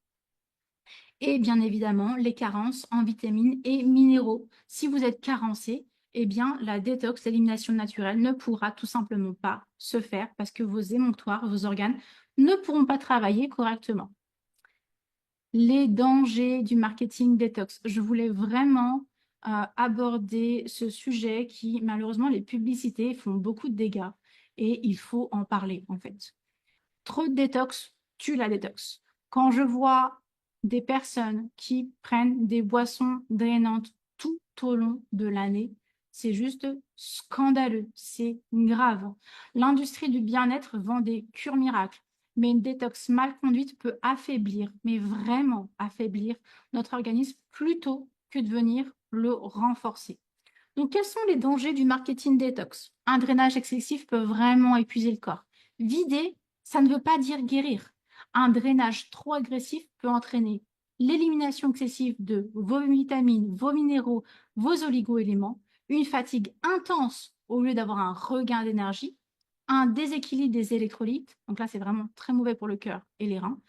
A: Et bien évidemment, les carences en vitamines et minéraux. Si vous êtes carencé, eh bien, la détox, l'élimination naturelle ne pourra tout simplement pas se faire parce que vos émonctoires, vos organes ne pourront pas travailler correctement. Les dangers du marketing détox. Je voulais vraiment aborder ce sujet qui, malheureusement, les publicités font beaucoup de dégâts et il faut en parler, en fait. Trop de détox tue la détox. Quand je vois des personnes qui prennent des boissons drainantes tout au long de l'année, c'est juste scandaleux, c'est grave. L'industrie du bien-être vend des cures miracles, mais une détox mal conduite peut affaiblir, mais vraiment affaiblir notre organisme plutôt que de venir le renforcer. Donc, quels sont les dangers du marketing détox? Un drainage excessif peut vraiment épuiser le corps. Vider, ça ne veut pas dire guérir. Un drainage trop agressif peut entraîner l'élimination excessive de vos vitamines, vos minéraux, vos oligo-éléments, une fatigue intense au lieu d'avoir un regain d'énergie, un déséquilibre des électrolytes, donc là c'est vraiment très mauvais pour le cœur et les reins,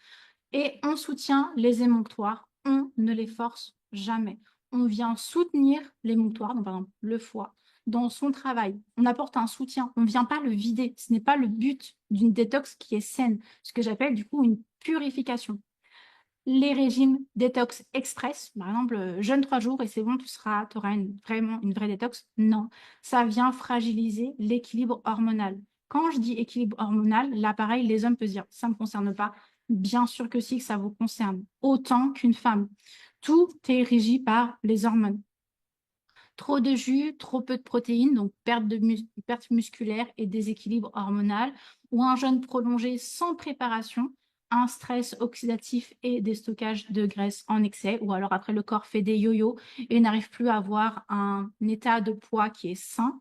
A: et on soutient les émonctoires, on ne les force jamais. On vient soutenir l'émonctoire, donc par exemple le foie, dans son travail. On apporte un soutien, on ne vient pas le vider. Ce n'est pas le but d'une détox qui est saine, ce que j'appelle du coup une purification. Les régimes détox express, par exemple, jeûne 3 jours et c'est bon, tu auras vraiment une vraie détox. Non, ça vient fragiliser l'équilibre hormonal. quand je dis équilibre hormonal, là, pareil, les hommes peuvent dire, ça ne me concerne pas. Bien sûr que si, que ça vous concerne autant qu'une femme. Tout est régi par les hormones. Trop de jus, trop peu de protéines, donc perte musculaire et déséquilibre hormonal, ou un jeûne prolongé sans préparation, un stress oxydatif et des stockages de graisse en excès, ou alors après le corps fait des yo-yo et n'arrive plus à avoir un état de poids qui est sain.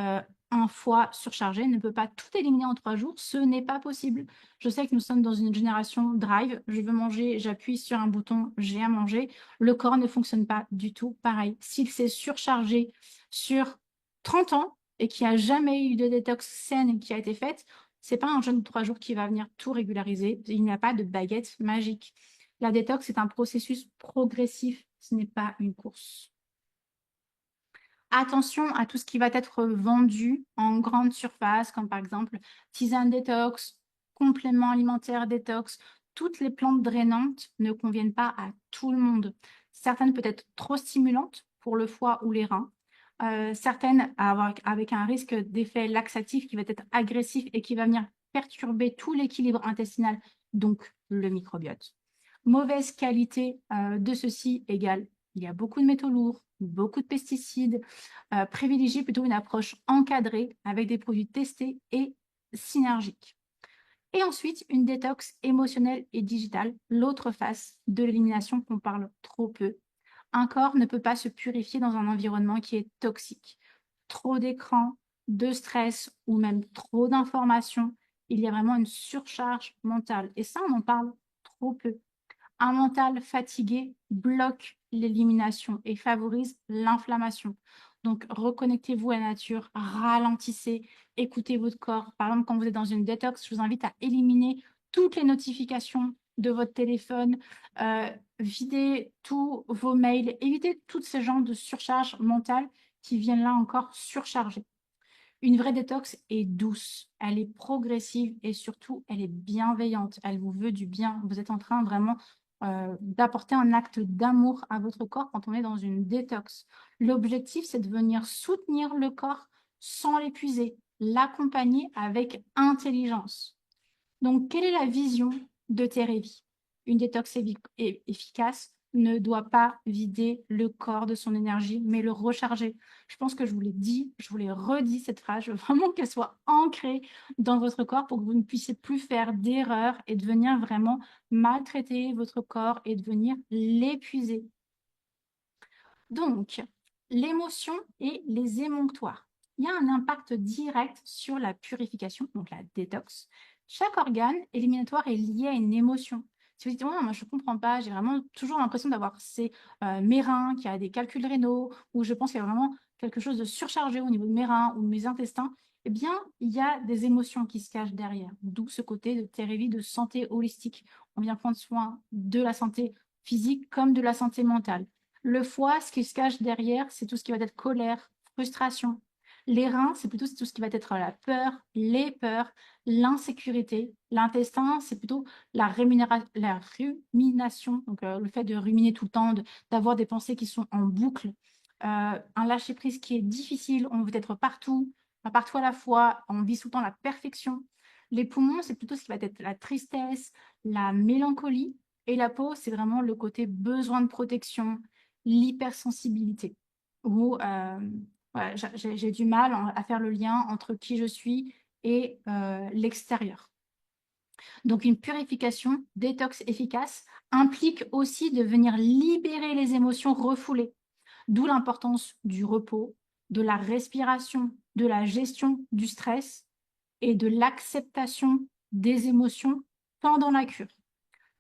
A: Euh, un foie surchargé ne peut pas tout éliminer en 3 jours, ce n'est pas possible. Je sais que nous sommes dans une génération drive, je veux manger, j'appuie sur un bouton, j'ai à manger. Le corps ne fonctionne pas du tout pareil. S'il s'est surchargé sur 30 ans et qu'il n'y a jamais eu de détox saine qui a été faite, c'est pas un jeûne de 3 jours qui va venir tout régulariser. Il n'y a pas de baguette magique. La détox, c'est un processus progressif, ce n'est pas une course. Attention à tout ce qui va être vendu en grande surface, comme par exemple tisane détox, complément alimentaire détox. Toutes les plantes drainantes ne conviennent pas à tout le monde. Certaines peuvent être trop stimulantes pour le foie ou les reins. Certaines avec un risque d'effet laxatif qui va être agressif et qui va venir perturber tout l'équilibre intestinal, donc le microbiote. Mauvaise qualité de ceci égale il y a beaucoup de métaux lourds, beaucoup de pesticides. Privilégier plutôt une approche encadrée avec des produits testés et synergiques. Et ensuite, une détox émotionnelle et digitale, l'autre face de l'élimination qu'on parle trop peu. Un corps ne peut pas se purifier dans un environnement qui est toxique. Trop d'écran, de stress ou même trop d'informations, il y a vraiment une surcharge mentale. Et ça, on en parle trop peu. Un mental fatigué bloque l'élimination et favorise l'inflammation. Donc, reconnectez-vous à la nature, ralentissez, écoutez votre corps. Par exemple, quand vous êtes dans une détox, je vous invite à éliminer toutes les notifications de votre téléphone, videz tous vos mails, évitez tous ces genres de surcharge mentale qui viennent là encore surcharger. Une vraie détox est douce, elle est progressive et surtout, elle est bienveillante. Elle vous veut du bien. Vous êtes en train vraiment d'apporter un acte d'amour à votre corps quand on est dans une détox. L'objectif, c'est de venir soutenir le corps sans l'épuiser, l'accompagner avec intelligence. Donc, quelle est la vision de Terevi? Une détox efficace ne doit pas vider le corps de son énergie, mais le recharger. Je pense que je vous l'ai dit, je vous l'ai redit cette phrase. Je veux vraiment qu'elle soit ancrée dans votre corps pour que vous ne puissiez plus faire d'erreurs et devenir vraiment maltraiter votre corps et devenir l'épuiser. Donc, l'émotion et les émonctoires. Il y a un impact direct sur la purification, donc la détox. Chaque organe éliminatoire est lié à une émotion. Si vous dites, oh, moi je ne comprends pas, j'ai vraiment toujours l'impression d'avoir mes reins, qu'il y a des calculs rénaux, ou je pense qu'il y a vraiment quelque chose de surchargé au niveau de mes reins ou de mes intestins, eh bien, il y a des émotions qui se cachent derrière. D'où ce côté de Thérèse de santé holistique. On vient prendre soin de la santé physique comme de la santé mentale. Le foie, ce qui se cache derrière, c'est tout ce qui va être colère, frustration. Les reins, c'est plutôt tout ce qui va être la peur, les peurs, l'insécurité. L'intestin, c'est plutôt la rumination, donc le fait de ruminer tout le temps, d'avoir des pensées qui sont en boucle. Un lâcher-prise qui est difficile, on veut être partout, pas partout à la fois, on vit tout le temps la perfection. Les poumons, c'est plutôt ce qui va être la tristesse, la mélancolie. Et la peau, c'est vraiment le côté besoin de protection, l'hypersensibilité, où voilà, j'ai du mal à faire le lien entre qui je suis et l'extérieur. Donc, une purification, détox efficace, implique aussi de venir libérer les émotions refoulées, d'où l'importance du repos, de la respiration, de la gestion du stress et de l'acceptation des émotions pendant la cure.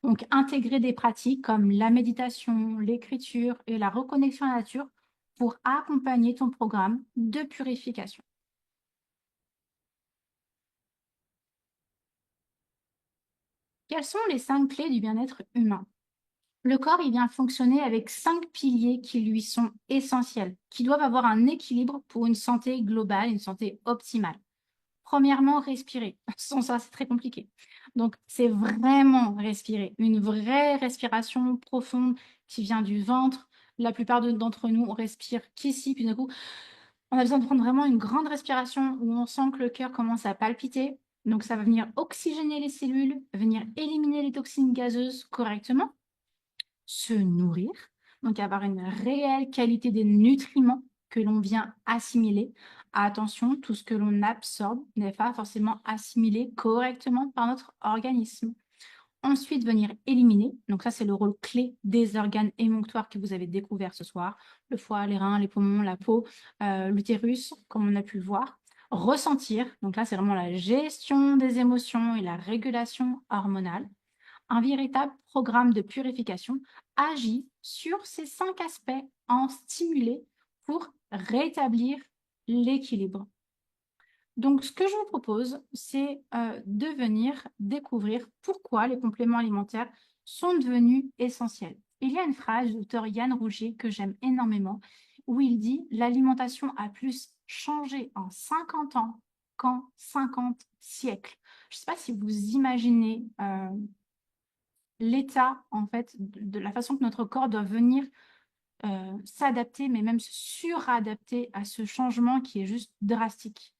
A: Donc, intégrer des pratiques comme la méditation, l'écriture et la reconnexion à la nature pour accompagner ton programme de purification. Quelles sont les 5 clés du bien-être humain? Le corps, il vient fonctionner avec 5 piliers qui lui sont essentiels, qui doivent avoir un équilibre pour une santé globale, une santé optimale. Premièrement, respirer. Sans ça, c'est très compliqué. Donc, c'est vraiment respirer. Une vraie respiration profonde qui vient du ventre. La plupart d'entre nous, on respire qu'ici, puis d'un coup, On a besoin de prendre vraiment une grande respiration où on sent que le cœur commence à palpiter. Donc, ça va venir oxygéner les cellules, venir éliminer les toxines gazeuses correctement, se nourrir, donc avoir une réelle qualité des nutriments que l'on vient assimiler. Attention, tout ce que l'on absorbe n'est pas forcément assimilé correctement par notre organisme. Ensuite, venir éliminer. Donc ça, c'est le rôle clé des organes émonctoires que vous avez découverts ce soir. Le foie, les reins, les poumons, la peau, l'utérus, comme on a pu le voir. Ressentir. Donc là, c'est vraiment la gestion des émotions et la régulation hormonale. Un véritable programme de purification agit sur ces 5 aspects en stimulé pour rétablir l'équilibre. Donc, ce que je vous propose, c'est de venir découvrir pourquoi les compléments alimentaires sont devenus essentiels. Il y a une phrase du docteur Yann Rougier que j'aime énormément, où il dit « L'alimentation a plus changé en 50 ans qu'en 50 siècles ». Je ne sais pas si vous imaginez l'état, en fait, de la façon que notre corps doit venir s'adapter, mais même se suradapter à ce changement qui est juste drastique.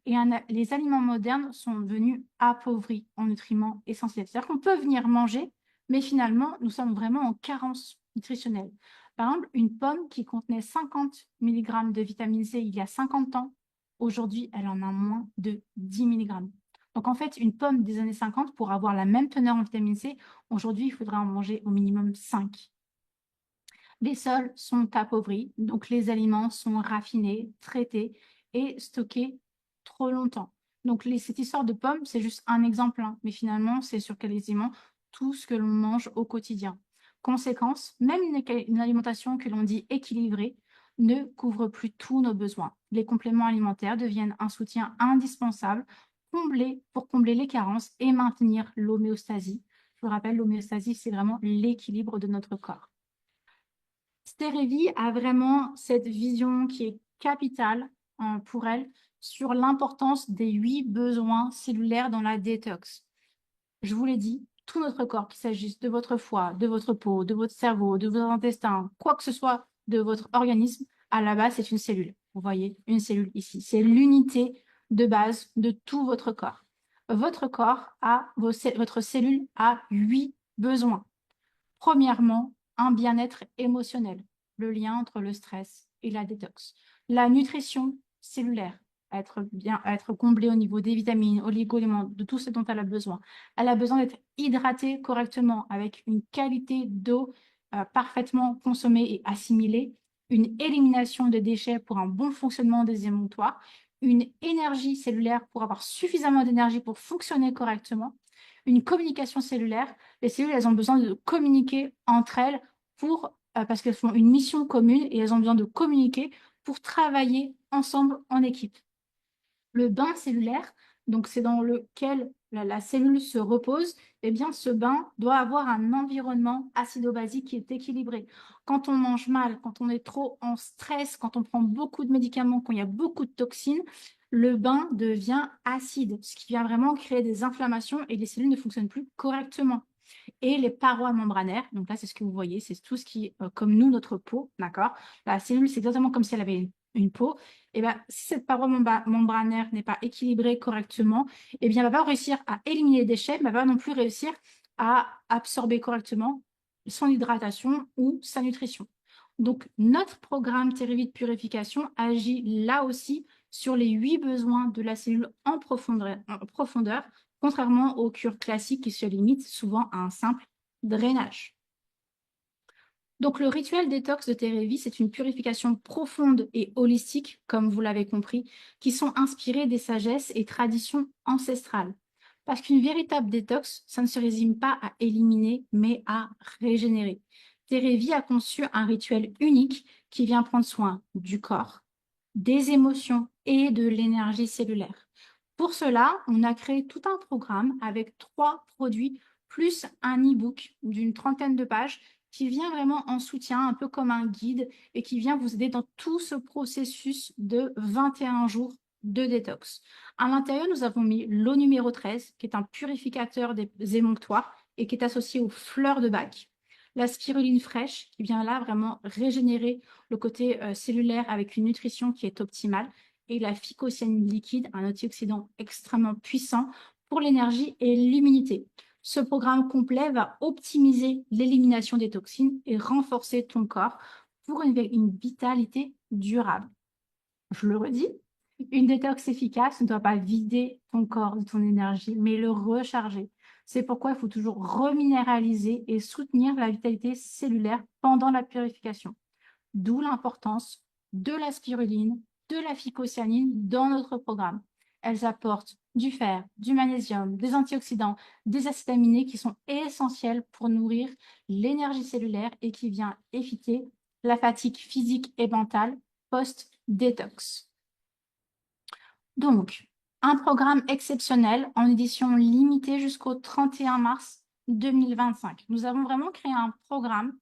A: Et les aliments modernes sont devenus appauvris en nutriments essentiels. C'est-à-dire qu'on peut venir manger, mais finalement, nous sommes vraiment en carence nutritionnelle. Par exemple, une pomme qui contenait 50 mg de vitamine C il y a 50 ans, aujourd'hui, elle en a moins de 10 mg. Donc, en fait, une pomme des années 50, pour avoir la même teneur en vitamine C, aujourd'hui, il faudrait en manger au minimum 5. Les sols sont appauvris, donc les aliments sont raffinés, traités et stockés trop longtemps. Donc cette histoire de pommes, c'est juste un exemple, hein, mais finalement, c'est sur quasiment tout ce que l'on mange au quotidien. Conséquence, même une alimentation que l'on dit équilibrée ne couvre plus tous nos besoins. Les compléments alimentaires deviennent un soutien indispensable pour combler les carences et maintenir l'homéostasie. Je vous rappelle, l'homéostasie, c'est vraiment l'équilibre de notre corps. Stérévie a vraiment cette vision qui est capitale pour elle sur l'importance des 8 besoins cellulaires dans la détox. Je vous l'ai dit, tout notre corps, qu'il s'agisse de votre foie, de votre peau, de votre cerveau, de vos intestins, quoi que ce soit de votre organisme, à la base, c'est une cellule. Vous voyez, une cellule ici. C'est l'unité de base de tout votre corps. Votre corps votre cellule a 8 besoins. Premièrement, un bien-être émotionnel, le lien entre le stress et la détox. La nutrition cellulaire, être comblée au niveau des vitamines, oligo-éléments, de tout ce dont elle a besoin. Elle a besoin d'être hydratée correctement avec une qualité d'eau parfaitement consommée et assimilée, une élimination des déchets pour un bon fonctionnement des émonctoires, une énergie cellulaire pour avoir suffisamment d'énergie pour fonctionner correctement, une communication cellulaire. Les cellules, elles ont besoin de communiquer entre elles parce qu'elles font une mission commune et elles ont besoin de communiquer pour travailler ensemble en équipe. Le bain cellulaire, donc c'est dans lequel la cellule se repose, eh bien ce bain doit avoir un environnement acido-basique qui est équilibré. Quand on mange mal, quand on est trop en stress, quand on prend beaucoup de médicaments, quand il y a beaucoup de toxines, le bain devient acide, ce qui vient vraiment créer des inflammations et les cellules ne fonctionnent plus correctement. Et les parois membranaires, donc là c'est ce que vous voyez, c'est tout ce qui est comme nous, notre peau, d'accord? La cellule, c'est exactement comme si elle avait une peau. Et bien, si cette paroi membranaire n'est pas équilibrée correctement, eh bien, elle ne va pas réussir à éliminer les déchets, mais elle ne va pas non plus réussir à absorber correctement son hydratation ou sa nutrition. Donc, notre programme Thérivie de purification agit là aussi sur les 8 besoins de la cellule en profondeur, contrairement aux cures classiques qui se limitent souvent à un simple drainage. Donc, le rituel détox de Thérèse, c'est une purification profonde et holistique, comme vous l'avez compris, qui sont inspirées des sagesses et traditions ancestrales. Parce qu'une véritable détox, ça ne se résume pas à éliminer, mais à régénérer. Thérèse a conçu un rituel unique qui vient prendre soin du corps, des émotions et de l'énergie cellulaire. Pour cela, on a créé tout un programme avec 3 produits plus un e-book d'une 30aine de pages qui vient vraiment en soutien, un peu comme un guide, et qui vient vous aider dans tout ce processus de 21 jours de détox. À l'intérieur, nous avons mis l'eau numéro 13, qui est un purificateur des émonctoires et qui est associé aux fleurs de bac. La spiruline fraîche qui vient là vraiment régénérer le côté cellulaire avec une nutrition qui est optimale. Et la phycocyanine liquide, un antioxydant extrêmement puissant pour l'énergie et l'immunité. Ce programme complet va optimiser l'élimination des toxines et renforcer ton corps pour une vitalité durable. Je le redis, une détox efficace ne doit pas vider ton corps de ton énergie, mais le recharger. C'est pourquoi il faut toujours reminéraliser et soutenir la vitalité cellulaire pendant la purification. D'où l'importance de la spiruline, de la phycocyanine dans notre programme. Elles apportent du fer, du magnésium, des antioxydants, des acides aminés qui sont essentiels pour nourrir l'énergie cellulaire et qui vient éviter la fatigue physique et mentale post-détox. Donc, un programme exceptionnel en édition limitée jusqu'au 31 mars 2025. Nous avons vraiment créé un programme.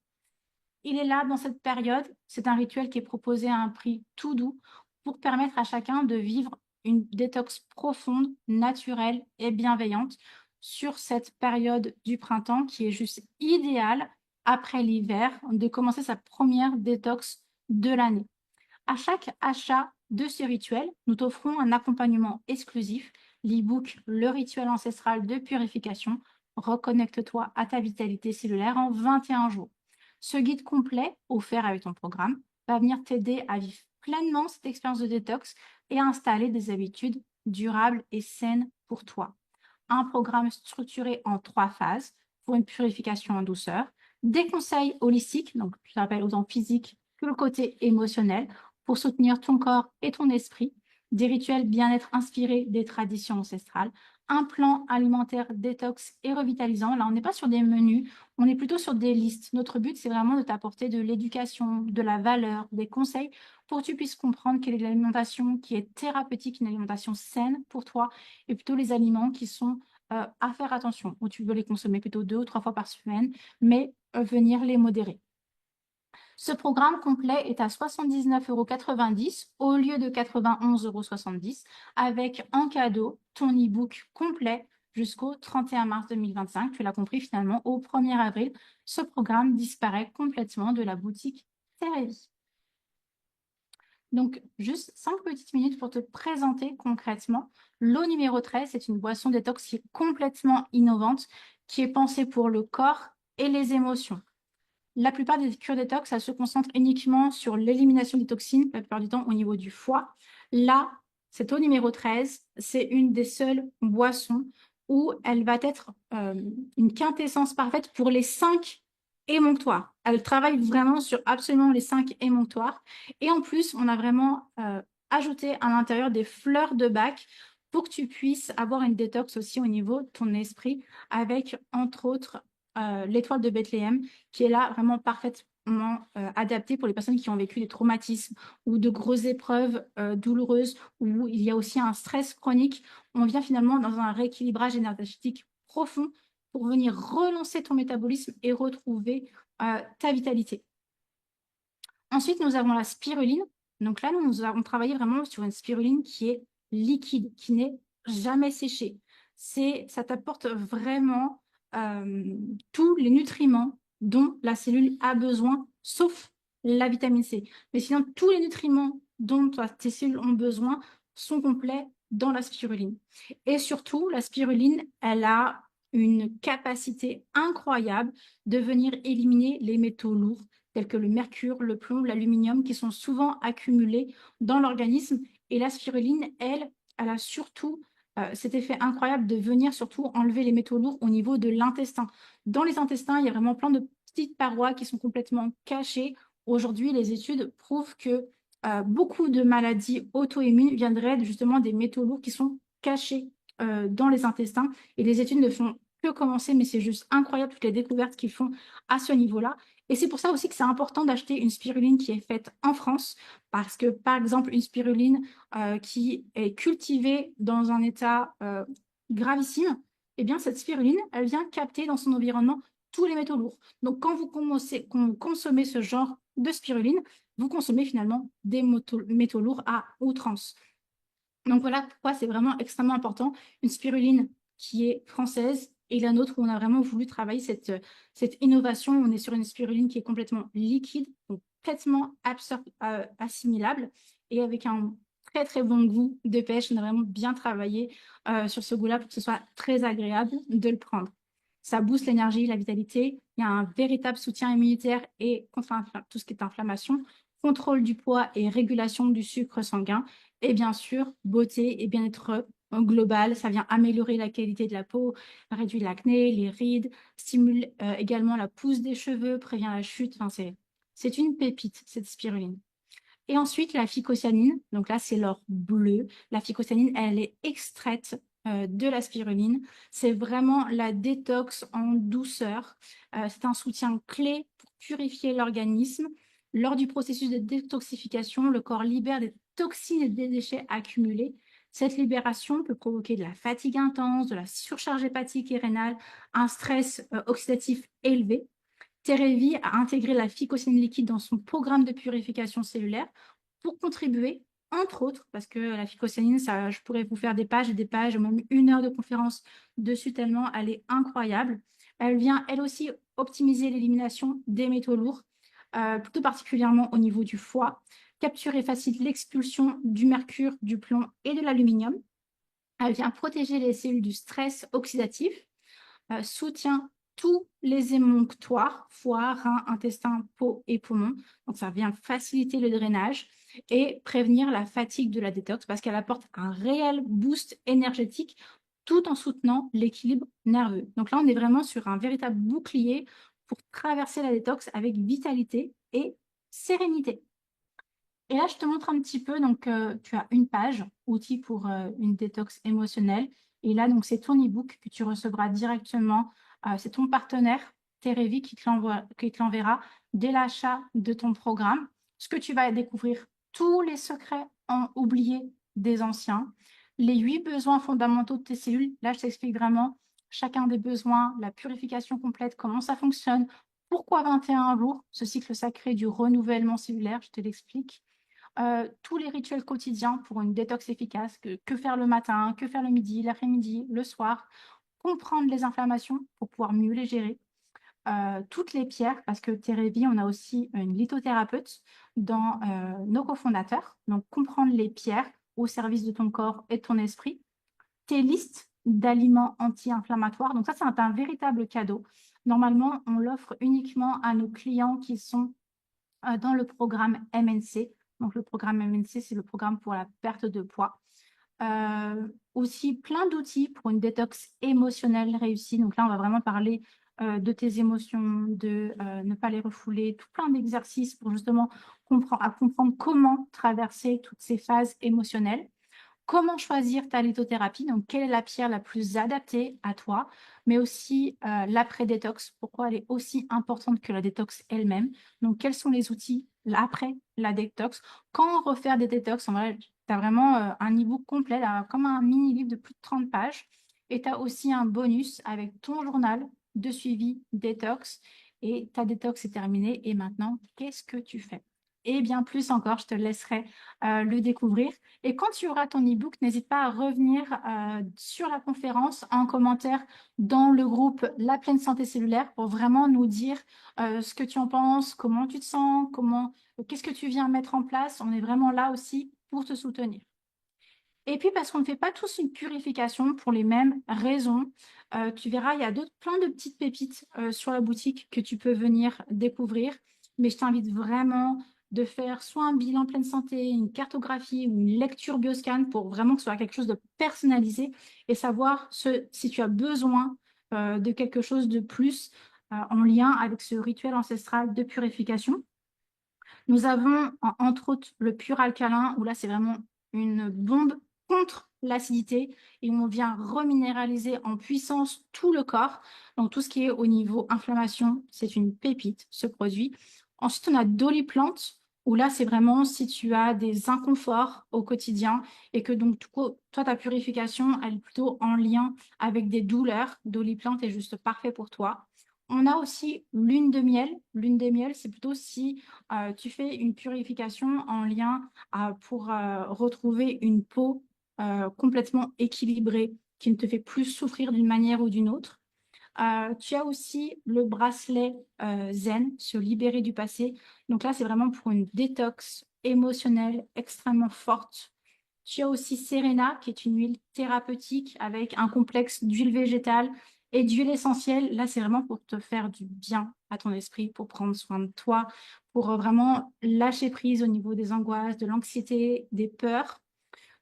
A: Il est là dans cette période. C'est un rituel qui est proposé à un prix tout doux pour permettre à chacun de vivre une détox profonde, naturelle et bienveillante sur cette période du printemps qui est juste idéale après l'hiver de commencer sa première détox de l'année. À chaque achat de ce rituel, nous t'offrons un accompagnement exclusif, l'e-book Le rituel ancestral de purification. Reconnecte-toi à ta vitalité cellulaire en 21 jours. Ce guide complet, offert avec ton programme, va venir t'aider à vivre pleinement cette expérience de détox et à installer des habitudes durables et saines pour toi. Un programme structuré en 3 phases pour une purification en douceur, des conseils holistiques, donc je rappelle autant physique que le côté émotionnel, pour soutenir ton corps et ton esprit, des rituels bien-être inspirés des traditions ancestrales, un plan alimentaire détox et revitalisant. Là, on n'est pas sur des menus, on est plutôt sur des listes. Notre but, c'est vraiment de t'apporter de l'éducation, de la valeur, des conseils pour que tu puisses comprendre quelle est l'alimentation qui est thérapeutique, une alimentation saine pour toi, et plutôt les aliments qui sont à faire attention, où tu veux les consommer plutôt 2 ou 3 fois par semaine, mais venir les modérer. Ce programme complet est à 79,90 € au lieu de 91,70 € avec en cadeau ton e-book complet jusqu'au 31 mars 2025. Tu l'as compris finalement, au 1er avril, ce programme disparaît complètement de la boutique Terre et Vie. Donc, juste 5 petites minutes pour te présenter concrètement. L'eau numéro 13, c'est une boisson détox qui est complètement innovante, qui est pensée pour le corps et les émotions. La plupart des cures détox, ça se concentre uniquement sur l'élimination des toxines, la plupart du temps au niveau du foie. Là, cette eau numéro 13, c'est une des seules boissons où elle va être une quintessence parfaite pour les 5 émonctoires. Elle travaille vraiment sur absolument les 5 émonctoires. Et en plus, on a vraiment ajouté à l'intérieur des fleurs de bac pour que tu puisses avoir une détox aussi au niveau de ton esprit avec, entre autres, l'étoile de Bethléem qui est là vraiment parfaitement adaptée pour les personnes qui ont vécu des traumatismes ou de grosses épreuves douloureuses, où il y a aussi un stress chronique. On vient finalement dans un rééquilibrage énergétique profond pour venir relancer ton métabolisme et retrouver ta vitalité. Ensuite, nous avons la spiruline. Donc là, nous avons travaillé vraiment sur une spiruline qui est liquide, qui n'est jamais séchée. Ça t'apporte vraiment tous les nutriments dont la cellule a besoin, sauf la vitamine C. Mais sinon, tous les nutriments dont tes cellules ont besoin sont complets dans la spiruline. Et surtout, la spiruline, elle a une capacité incroyable de venir éliminer les métaux lourds tels que le mercure, le plomb, l'aluminium, qui sont souvent accumulés dans l'organisme. Et la spiruline, elle a surtout cet effet incroyable de venir surtout enlever les métaux lourds au niveau de l'intestin. Dans les intestins, il y a vraiment plein de petites parois qui sont complètement cachées. Aujourd'hui, les études prouvent que beaucoup de maladies auto-immunes viendraient justement des métaux lourds qui sont cachés dans les intestins. Et les études ne font que commencer, mais c'est juste incroyable toutes les découvertes qu'ils font à ce niveau-là. Et c'est pour ça aussi que c'est important d'acheter une spiruline qui est faite en France, parce que, par exemple, une spiruline qui est cultivée dans un état gravissime, eh bien, cette spiruline, elle vient capter dans son environnement tous les métaux lourds. Donc, quand vous consommez ce genre de spiruline, vous consommez finalement des métaux lourds à outrance. Donc, voilà pourquoi c'est vraiment extrêmement important. Une spiruline qui est française et la nôtre où on a vraiment voulu travailler cette innovation. On est sur une spiruline qui est complètement liquide, donc complètement assimilable et avec un très très bon goût de pêche. On a vraiment bien travaillé sur ce goût-là pour que ce soit très agréable de le prendre. Ça booste l'énergie, la vitalité. Il y a un véritable soutien immunitaire et contre tout ce qui est inflammation, contrôle du poids et régulation du sucre sanguin. Et bien sûr, beauté et bien-être global. Ça vient améliorer la qualité de la peau, réduit l'acné, les rides, stimule également la pousse des cheveux, prévient la chute. Enfin, c'est une pépite, cette spiruline. Et ensuite, la phycocyanine, donc là, c'est l'or bleu. La phycocyanine, elle est extraite de la spiruline. C'est vraiment la détox en douceur. C'est un soutien clé pour purifier l'organisme. Lors du processus de détoxification, le corps libère des toxines et des déchets accumulés. Cette libération peut provoquer de la fatigue intense, de la surcharge hépatique et rénale, un stress oxydatif élevé. Terevi a intégré la phycocyanine liquide dans son programme de purification cellulaire pour contribuer, entre autres, parce que la phycocyanine, ça, je pourrais vous faire des pages et des pages, même 1 heure de conférence dessus tellement elle est incroyable. Elle vient, elle aussi, optimiser l'élimination des métaux lourds, plutôt particulièrement au niveau du foie, capture et facilite l'expulsion du mercure, du plomb et de l'aluminium. Elle vient protéger les cellules du stress oxydatif, soutient tous les émonctoires, foie, rein, intestin, peau et poumons. Donc, ça vient faciliter le drainage et prévenir la fatigue de la détox parce qu'elle apporte un réel boost énergétique tout en soutenant l'équilibre nerveux. Donc là, on est vraiment sur un véritable bouclier pour traverser la détox avec vitalité et sérénité. Et là, je te montre un petit peu. Donc, tu as une page, outils pour une détox émotionnelle. Et là, donc, c'est ton e-book que tu recevras directement. C'est ton partenaire, Terevi, qui te l'enverra dès l'achat de ton programme. Ce que tu vas découvrir, tous les secrets oubliés des anciens, les 8 besoins fondamentaux de tes cellules. Là, je t'explique vraiment chacun des besoins, la purification complète, comment ça fonctionne, pourquoi 21 jours, ce cycle sacré du renouvellement cellulaire, je te l'explique. Tous les rituels quotidiens pour une détox efficace, que faire le matin, que faire le midi, l'après-midi, le soir, comprendre les inflammations pour pouvoir mieux les gérer. Toutes les pierres, parce que Terevi, on a aussi une lithothérapeute dans nos cofondateurs. Donc, comprendre les pierres au service de ton corps et de ton esprit. Tes listes d'aliments anti-inflammatoires. Donc, ça, c'est un véritable cadeau. Normalement, on l'offre uniquement à nos clients qui sont dans le programme MNC. Donc, le programme MNC, c'est le programme pour la perte de poids. Aussi, plein d'outils pour une détox émotionnelle réussie. Donc là, on va vraiment parler de tes émotions, de ne pas les refouler, tout plein d'exercices pour justement comprendre comment traverser toutes ces phases émotionnelles. Comment choisir ta lithothérapie? Donc, quelle est la pierre la plus adaptée à toi? Mais aussi l'après-détox. Pourquoi elle est aussi importante que la détox elle-même? Donc, quels sont les outils après la détox? Quand refaire des détox? Tu as vraiment un e-book complet, là, comme un mini-livre de plus de 30 pages. Et tu as aussi un bonus avec ton journal de suivi détox. Et ta détox est terminée. Et maintenant, qu'est-ce que tu fais? Et bien plus encore, je te laisserai le découvrir. Et quand tu auras ton e-book, n'hésite pas à revenir sur la conférence en commentaire dans le groupe La Pleine Santé Cellulaire pour vraiment nous dire ce que tu en penses, comment tu te sens, qu'est-ce que tu viens mettre en place. On est vraiment là aussi pour te soutenir. Et puis, parce qu'on ne fait pas tous une purification pour les mêmes raisons, tu verras, il y a plein de petites pépites sur la boutique que tu peux venir découvrir. Mais je t'invite vraiment de faire soit un bilan pleine santé, une cartographie ou une lecture bioscan pour vraiment que ce soit quelque chose de personnalisé et savoir si tu as besoin de quelque chose de plus en lien avec ce rituel ancestral de purification. Nous avons, entre autres, le pur alcalin, où là, c'est vraiment une bombe contre l'acidité et on vient reminéraliser en puissance tout le corps. Donc, tout ce qui est au niveau inflammation, c'est une pépite, ce produit. Ensuite, on a Doliplante, où là, c'est vraiment si tu as des inconforts au quotidien et que donc, toi, ta purification, elle est plutôt en lien avec des douleurs. Doliplante est juste parfait pour toi. On a aussi lune de miel. Lune de miel, c'est plutôt si tu fais une purification en lien pour retrouver une peau complètement équilibrée, qui ne te fait plus souffrir d'une manière ou d'une autre. Tu as aussi le bracelet Zen, se libérer du passé. Donc là, c'est vraiment pour une détox émotionnelle extrêmement forte. Tu as aussi Serena, qui est une huile thérapeutique avec un complexe d'huile végétale et d'huile essentielle. Là, c'est vraiment pour te faire du bien à ton esprit, pour prendre soin de toi, pour vraiment lâcher prise au niveau des angoisses, de l'anxiété, des peurs.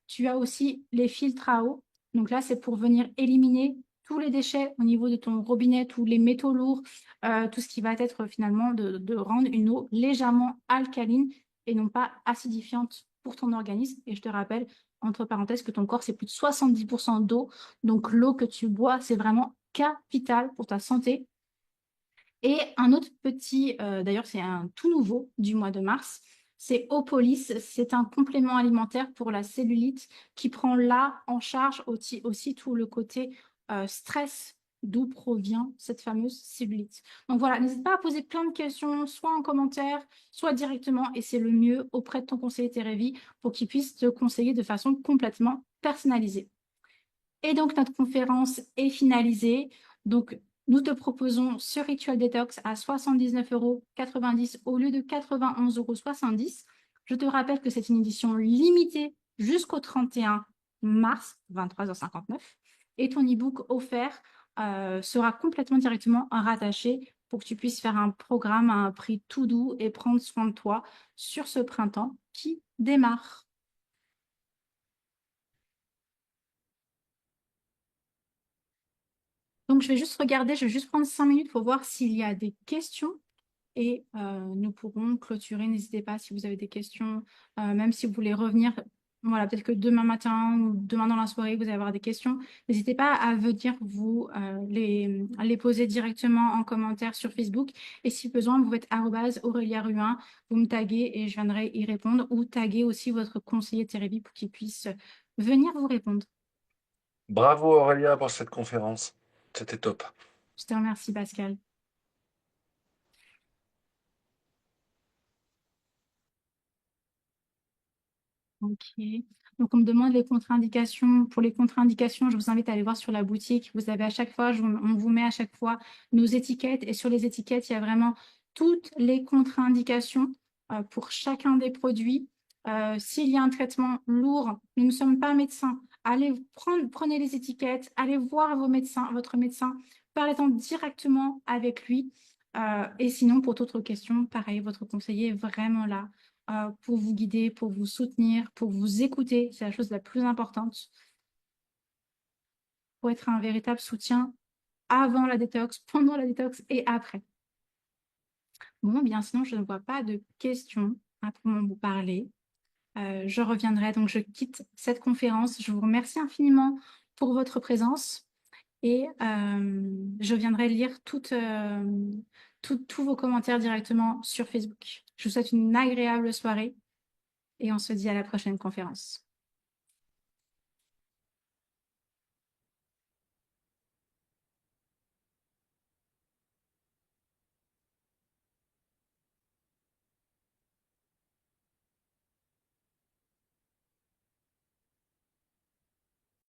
A: Tu as aussi les filtres à eau. Donc là, c'est pour venir éliminer tous les déchets au niveau de ton robinet, tous les métaux lourds, tout ce qui va être finalement de rendre une eau légèrement alcaline et non pas acidifiante pour ton organisme. Et je te rappelle, entre parenthèses, que ton corps, c'est plus de 70% d'eau. Donc l'eau que tu bois, c'est vraiment capital pour ta santé. Et un autre petit, d'ailleurs, c'est un tout nouveau du mois de mars, c'est Opolis. C'est un complément alimentaire pour la cellulite qui prend là en charge aussi tout le côté stress d'où provient cette fameuse cellulite. Donc voilà, n'hésite pas à poser plein de questions, soit en commentaire, soit directement, et c'est le mieux auprès de ton conseiller Thérèse pour qu'il puisse te conseiller de façon complètement personnalisée. Et donc, notre conférence est finalisée. Donc, nous te proposons ce rituel détox à 79,90 € au lieu de 91,70 €. Je te rappelle que c'est une édition limitée jusqu'au 31 mars, 23h59. Et ton e-book offert sera complètement directement rattaché pour que tu puisses faire un programme à un prix tout doux et prendre soin de toi sur ce printemps qui démarre. Donc, je vais juste regarder, je vais juste prendre 5 minutes pour voir s'il y a des questions et nous pourrons clôturer. N'hésitez pas si vous avez des questions, même si vous voulez revenir. Voilà, peut-être que demain matin ou demain dans la soirée, vous allez avoir des questions. N'hésitez pas à venir vous les poser directement en commentaire sur Facebook. Et si besoin, vous faites @Aurélia Ruin, vous me taguez et je viendrai y répondre ou taguer aussi votre conseiller Thérèse pour qu'il puisse venir vous répondre.
B: Bravo Aurélia pour cette conférence. C'était top.
A: Je te remercie, Pascal. Ok. Donc, on me demande les contre-indications. Pour les contre-indications, je vous invite à aller voir sur la boutique. Vous avez à chaque fois, on vous met à chaque fois nos étiquettes. Et sur les étiquettes, il y a vraiment toutes les contre-indications pour chacun des produits. S'il y a un traitement lourd, nous ne sommes pas médecins. Prenez les étiquettes, allez voir votre médecin, parlez-en directement avec lui. Et sinon, pour d'autres questions, pareil, votre conseiller est vraiment là pour vous guider, pour vous soutenir, pour vous écouter. C'est la chose la plus importante pour être un véritable soutien avant la détox, pendant la détox et après. Bon, bien sinon, je ne vois pas de questions à comment vous parler. Je reviendrai, donc je quitte cette conférence. Je vous remercie infiniment pour votre présence et je viendrai lire tous vos commentaires directement sur Facebook. Je vous souhaite une agréable soirée et on se dit à la prochaine conférence.